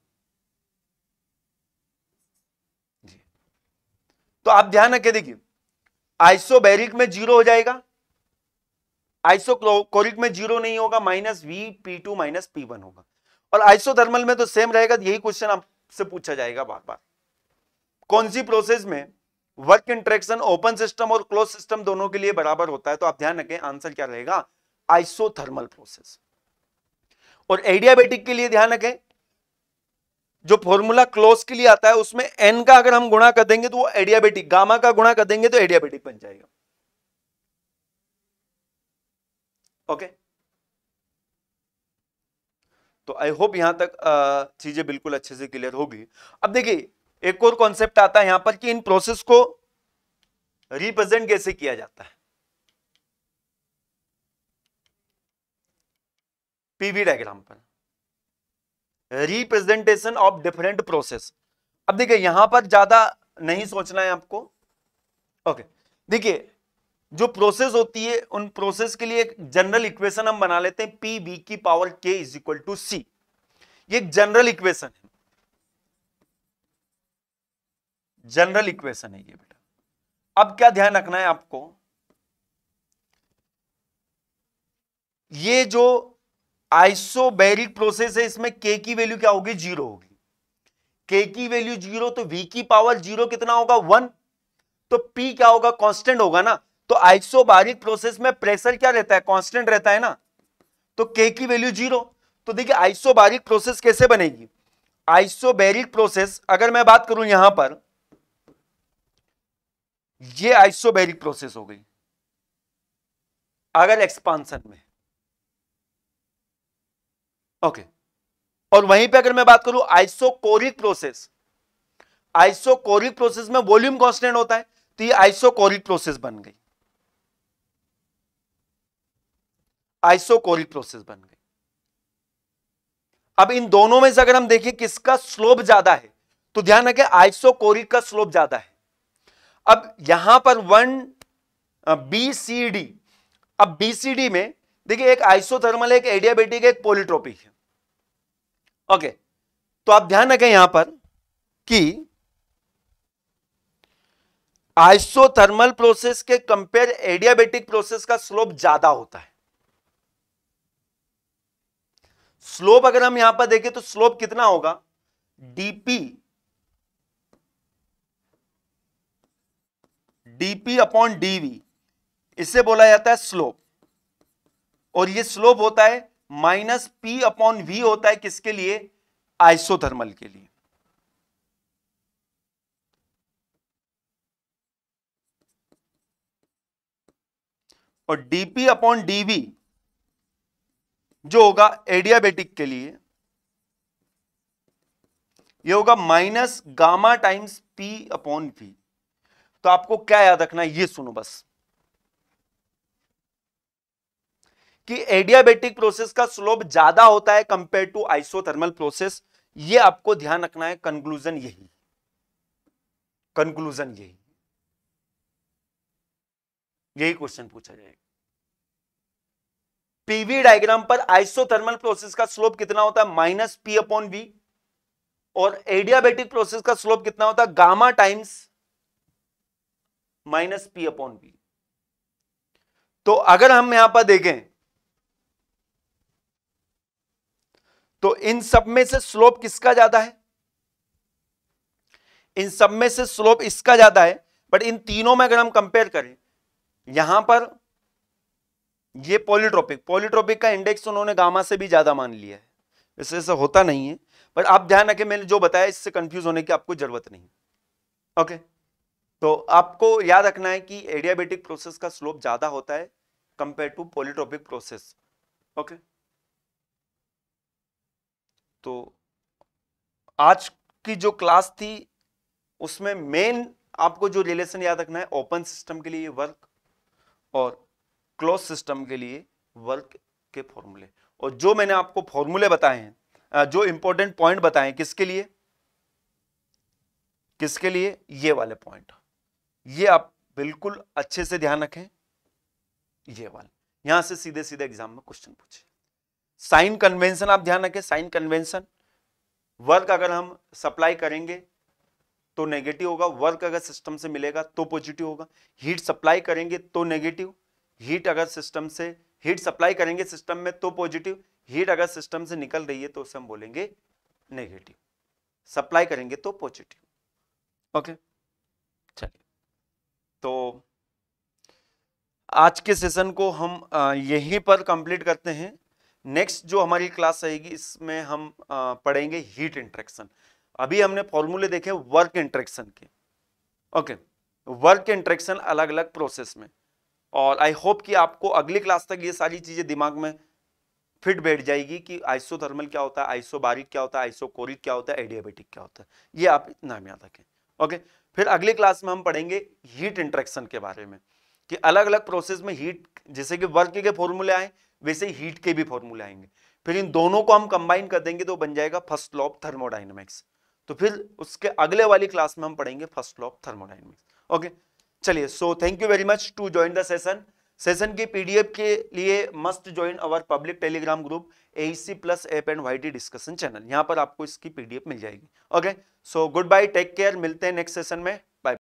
जी। तो आप ध्यान रखें, देखिए आइसोबैरिक में 0 हो जाएगा, आइसोकोरिक में 0 नहीं होगा, -VP2 -P1 होगा, और आइसोथर्मल में तो सेम रहेगा। यही क्वेश्चन आपसे पूछा जाएगा बार बार, कौन सी प्रोसेस में वर्क इंटरेक्शन ओपन सिस्टम और क्लोज सिस्टम दोनों के लिए बराबर होता है? तो आप ध्यान रखें, आंसर क्या रहेगा? Isothermal process. और एडियाबेटिक के लिए ध्यान रखें, जो फॉर्मूला क्लोज के लिए आता है उसमें n का अगर हम गुणा कर देंगे तो वो एडियाबेटिक, गामा का गुणा कर देंगे तो एडियाबेटिक बन जाएगा। ओके, तो आई होप यहां तक चीजें बिल्कुल अच्छे से क्लियर होगी। अब देखिए एक और कॉन्सेप्ट आता है यहां पर कि इन प्रोसेस को रिप्रेजेंट कैसे किया जाता है, पीवी डायग्राम पर, रिप्रेजेंटेशन ऑफ डिफरेंट प्रोसेस। अब देखिए यहां पर ज्यादा नहीं सोचना है आपको। ओके, देखिए जो प्रोसेस होती है उन प्रोसेस के लिए एक जनरल इक्वेशन हम बना लेते हैं, पी बी की पावर के इज इक्वल टू सी, ये एक जनरल इक्वेशन है, जनरल इक्वेशन है ये बेटा। अब क्या ध्यान रखना है आपको, ये जो आइसोबैरिक प्रोसेस है इसमें के की वैल्यू क्या होगी? 0 होगी। के की वैल्यू 0, तो वी की पावर 0 कितना होगा? 1। तो पी क्या होगा? कांस्टेंट होगा ना। तो आइसोबैरिक प्रोसेस में प्रेशर क्या रहता है? कांस्टेंट रहता है ना। तो के की वैल्यू 0। तो देखिए आइसोबैरिक प्रोसेस कैसे बनेगी? आइसोबैरिक प्रोसेस अगर मैं बात करूं यहां पर, ये आइसोबैरिक प्रोसेस हो गई अगर एक्सपांशन में, ओके। और वहीं पे अगर मैं बात करूं आइसोकोरिक प्रोसेस, आइसोकोरिक प्रोसेस में वॉल्यूम कांस्टेंट होता है, तो ये आइसोकोरिक प्रोसेस बन गई, आइसोकोरिक प्रोसेस बन गई। अब इन दोनों में से अगर हम देखें किसका स्लोप ज्यादा है, तो ध्यान रखें आइसोकोरिक का स्लोप ज्यादा है। अब यहां पर 1BCD, अब BCD में देखिए एक आइसोथर्मल, एक एडियाबेटिक, एक पॉलीट्रोपिक है। ओके, तो आप ध्यान रखें यहां पर कि आइसोथर्मल प्रोसेस के कंपेयर एडियाबेटिक प्रोसेस का स्लोप ज्यादा होता है। स्लोप अगर हम यहां पर देखें तो स्लोप कितना होगा, dP/dV, इसे बोला जाता है स्लोप। और ये स्लोप होता है -P/V होता है किसके लिए, आइसोथर्मल के लिए। और dP/dV जो होगा एडियाबेटिक के लिए, ये होगा -γ/P/V। तो आपको क्या याद रखना है, ये सुनो बस, कि एडियाबेटिक प्रोसेस का स्लोप ज्यादा होता है कंपेयर टू आइसोथर्मल प्रोसेस। ये आपको ध्यान रखना है, कंक्लूजन यही, कंक्लूजन यही क्वेश्चन पूछा जाएगा। पीवी डायग्राम पर आइसोथर्मल प्रोसेस का स्लोप कितना होता है, -P/V, और एडियाबेटिक प्रोसेस का स्लोप कितना होता है, गामा टाइम्स -P/V। तो अगर हम यहां पर देखें तो इन सब में से स्लोप किसका ज्यादा है, इन सब में से स्लोप इसका ज्यादा है। बट इन तीनों में अगर हम कंपेयर करें, यहां पर ये पॉलीट्रोपिक का इंडेक्स उन्होंने गामा से भी ज्यादा मान लिया है, वैसे ऐसा होता नहीं है, पर आप ध्यान रखें मैंने जो बताया इससे कंफ्यूज होने की आपको जरूरत नहीं। ओके, तो आपको याद रखना है कि एडियाबेटिक प्रोसेस का स्लोप ज्यादा होता है compare to polytropic process. Okay, तो आज की जो क्लास थी उसमें मेन आपको जो रिलेशन याद रखना है, ओपन सिस्टम के लिए वर्क और क्लोज सिस्टम के लिए वर्क के फॉर्मूले। और जो मैंने आपको फॉर्मूले बताए हैं, जो इंपॉर्टेंट पॉइंट बताए हैं, किसके लिए, किसके लिए, ये वाले पॉइंट, ये आप बिल्कुल अच्छे से ध्यान रखें, ये वाले, यहां से सीधे सीधे एग्जाम में क्वेश्चन पूछे। साइन कन्वेंशन आप ध्यान रखें, साइन कन्वेंशन, वर्क अगर हम सप्लाई करेंगे तो नेगेटिव होगा, वर्क अगर सिस्टम से मिलेगा तो पॉजिटिव होगा। हीट सप्लाई करेंगे तो नेगेटिव, हीट अगर सिस्टम से, हीट सप्लाई करेंगे सिस्टम में तो पॉजिटिव, हीट अगर सिस्टम से निकल रही है तो उसे हम बोलेंगे नेगेटिव, सप्लाई करेंगे तो पॉजिटिव। ओके, चलिए, तो आज के सेशन को हम यहीं पर कंप्लीट करते हैं। नेक्स्ट जो हमारी क्लास आएगी इसमें हम पढ़ेंगे हीट इंटरेक्शन। अभी हमने फॉर्मूले देखे वर्क इंटरेक्शन के। ओके, वर्क इंटरेक्शन अलग अलग प्रोसेस में, और आई होप कि आपको अगली क्लास तक ये सारी चीजें दिमाग में फिट बैठ जाएगी कि आइसोथर्मल क्या होता है, आइसोबारिक क्या होता है, आइसोकोरिक क्या होता है, एडियाबेटिक क्या होता है, ये आप नाम याद रखें। ओके, फिर अगली क्लास में हम पढ़ेंगे हीट इंटरेक्शन के बारे में, कि अलग अलग प्रोसेस में हीट, जैसे कि वर्क के फॉर्मूले आए वैसे ही हीट के भी फॉर्मूले आएंगे, फिर इन दोनों को हम कंबाइन कर देंगे तो बन जाएगा फर्स्ट लॉ ऑफ थर्मोडायनेमिक्स। तो फिर उसके अगले वाली क्लास में हम पढ़ेंगे first law of thermodynamics. Okay, चलिए, so thank you very much to join the session. Session की पीडीएफ के लिए must join our public Telegram group AEC plus app and YT discussion channel, यहां पर आपको इसकी पीडीएफ मिल जाएगी। Okay, so good bye, take care, मिलते हैं नेक्स्ट सेशन में।